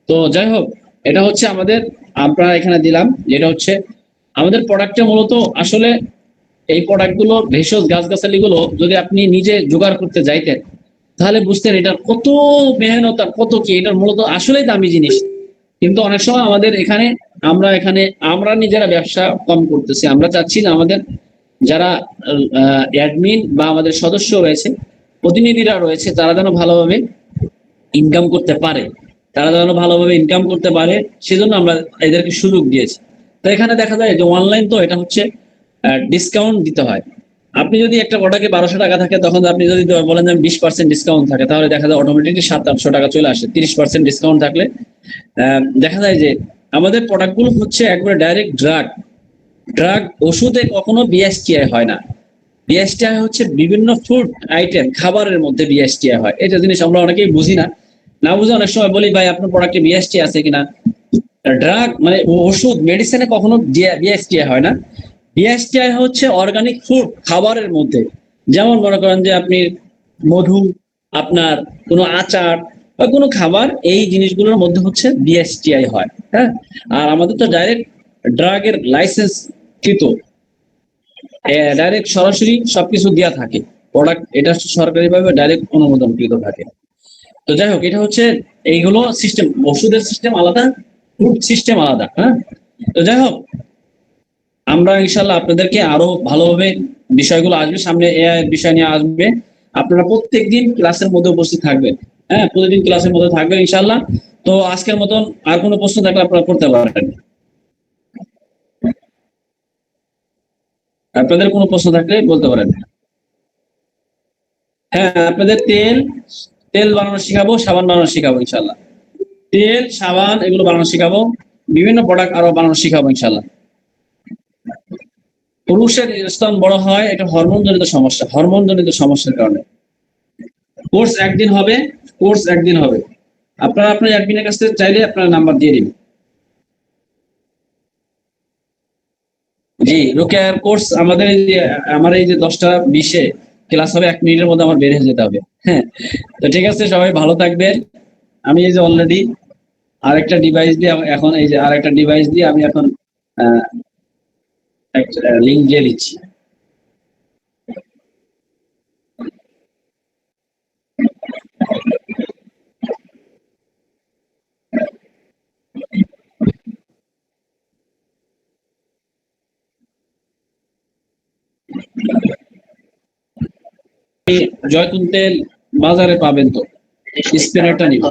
তো যাই হোক, এটা হচ্ছে আমাদের, আমরা এখানে দিলাম যেটা হচ্ছে আমাদের প্রোডাক্টে মূলত আসলে এই প্রোডাক্টগুলো, ভেষজ গাছগাছালিগুলো যদি আপনি নিজে জোগাড় করতে যাইতেন তাহলে বুঝতেন এটার কত মেহনত আর কত কি, এটার মূলত আসলেই দামি জিনিস। কিন্তু অনেক সময় আমাদের এখানে আমরা নিজেরা ব্যবসা কম করতেছি। আমরা চাচ্ছি না আমাদের যারা অ্যাডমিন বা আমাদের সদস্য রয়েছে, প্রতিনিধিরা রয়েছে, তারা যেন ভালোভাবে ইনকাম করতে পারে, সেজন্য আমরা এদেরকে সুযোগ দিয়েছি। তো এখানে দেখা যায় যে অনলাইন তো এটা হচ্ছে ডিসকাউন্ট দিতে হয়। আপনি যদি একটা প্রোডাক্টে 1200 টাকা থাকে, তখন আপনি যদি বলেন যে 20% ডিসকাউন্ট থাকে, তাহলে দেখা যায় অটোমেটিকলি 700-800 টাকা চলে আসে। 30% ডিসকাউন্ট থাকলে দেখা যায় যে আমাদের প্রোডাক্টগুলো হচ্ছে একবারে ডাইরেক্ট ড্রাগ ওষুধে কখনো বিএসটিআই হয় না। বিএসটিআই হচ্ছে বিভিন্ন ফুড আইটেম, খাবারের মধ্যে বিএসটিআই হয়। এটা জিনিস আমরা অনেকেই বুঝি না, না বুঝে অনেক সময় বলি ভাই আপনার প্রোডাক্টে বিএসটিআই আছে কিনা। ড্রাগ মানে ওষুধ, মেডিসিনে কখনো বিএসটিআই হয় না। বিএসটিআই হচ্ছে অর্গানিক ফুড, খাবারের মধ্যে। যেমন মনে করেন যে আপনি মধু, আপনার কোনো আচার বা কোনো খাবার, এই জিনিসগুলোর মধ্যে হচ্ছে বিএসটিআই হয়। হ্যাঁ, আর আমাদের তো ডাইরেক্ট ড্রাগের লাইসেন্স কৃত, ডাইরেক্ট সরাসরি সবকিছু দেওয়া থাকে প্রোডাক্ট, এটা সরকারিভাবে ডাইরেক্ট অনুমোদনকৃত থাকে। তো যাই হোক, এটা হচ্ছে এইগুলো সিস্টেম, ওষুধের সিস্টেম আলাদা, ফুড সিস্টেম আলাদা। হ্যাঁ, তো যাই হোক, আমরা ইনশাল্লাহ আপনাদেরকে আরো ভালোভাবে বিষয়গুলো আসবে সামনে, এআই বিষয় নিয়ে আসবে। আপনারা প্রত্যেকদিন ক্লাসের মধ্যে উপস্থিত থাকবেন। হ্যাঁ, প্রতিদিন ক্লাসের মধ্যে থাকবেন ইনশাল্লাহ। তো আজকের মতন আর কোনো প্রশ্ন থাকলে আপনারা করতে পারেন। আপনাদের কোনো প্রশ্ন থাকলে বলতে পারেন। হ্যাঁ, আপনাদের তেল বানানো শিখাবো, সাবান বানানো শিখাবো ইনশাল্লাহ। তেল, সাবান এগুলো বানানো শিখাবো, বিভিন্ন প্রোডাক্ট আরো বানানো শিখাবো ইনশাল্লাহ। পুরুষের স্তন বড় হয়, এটা হরমোন জনিত সমস্যা, হরমোন জনিত সমস্যার কারণে। কোর্স একদিন হবে। আপনারা আপনার অ্যাডমিনের কাছ থেকে চাইলে আপনার নাম্বার দিয়ে দিন। জি, রোকেয়ার কোর্স আমাদের আমার এই যে 10টা 20-এ ক্লাস হবে, 1 মিনিটের মধ্যে আমার বের হয়ে যেতে হবে। হ্যাঁ, তো ঠিক আছে, সবাই ভালো থাকবেন। আমি এই যে অলরেডি আরেকটা ডিভাইস দিয়ে আমি এখন লিঙ্ক দিয়ে দিচ্ছি। জয়তুন তেল বাজারে পাবেন, তো স্পিনারটা নিন।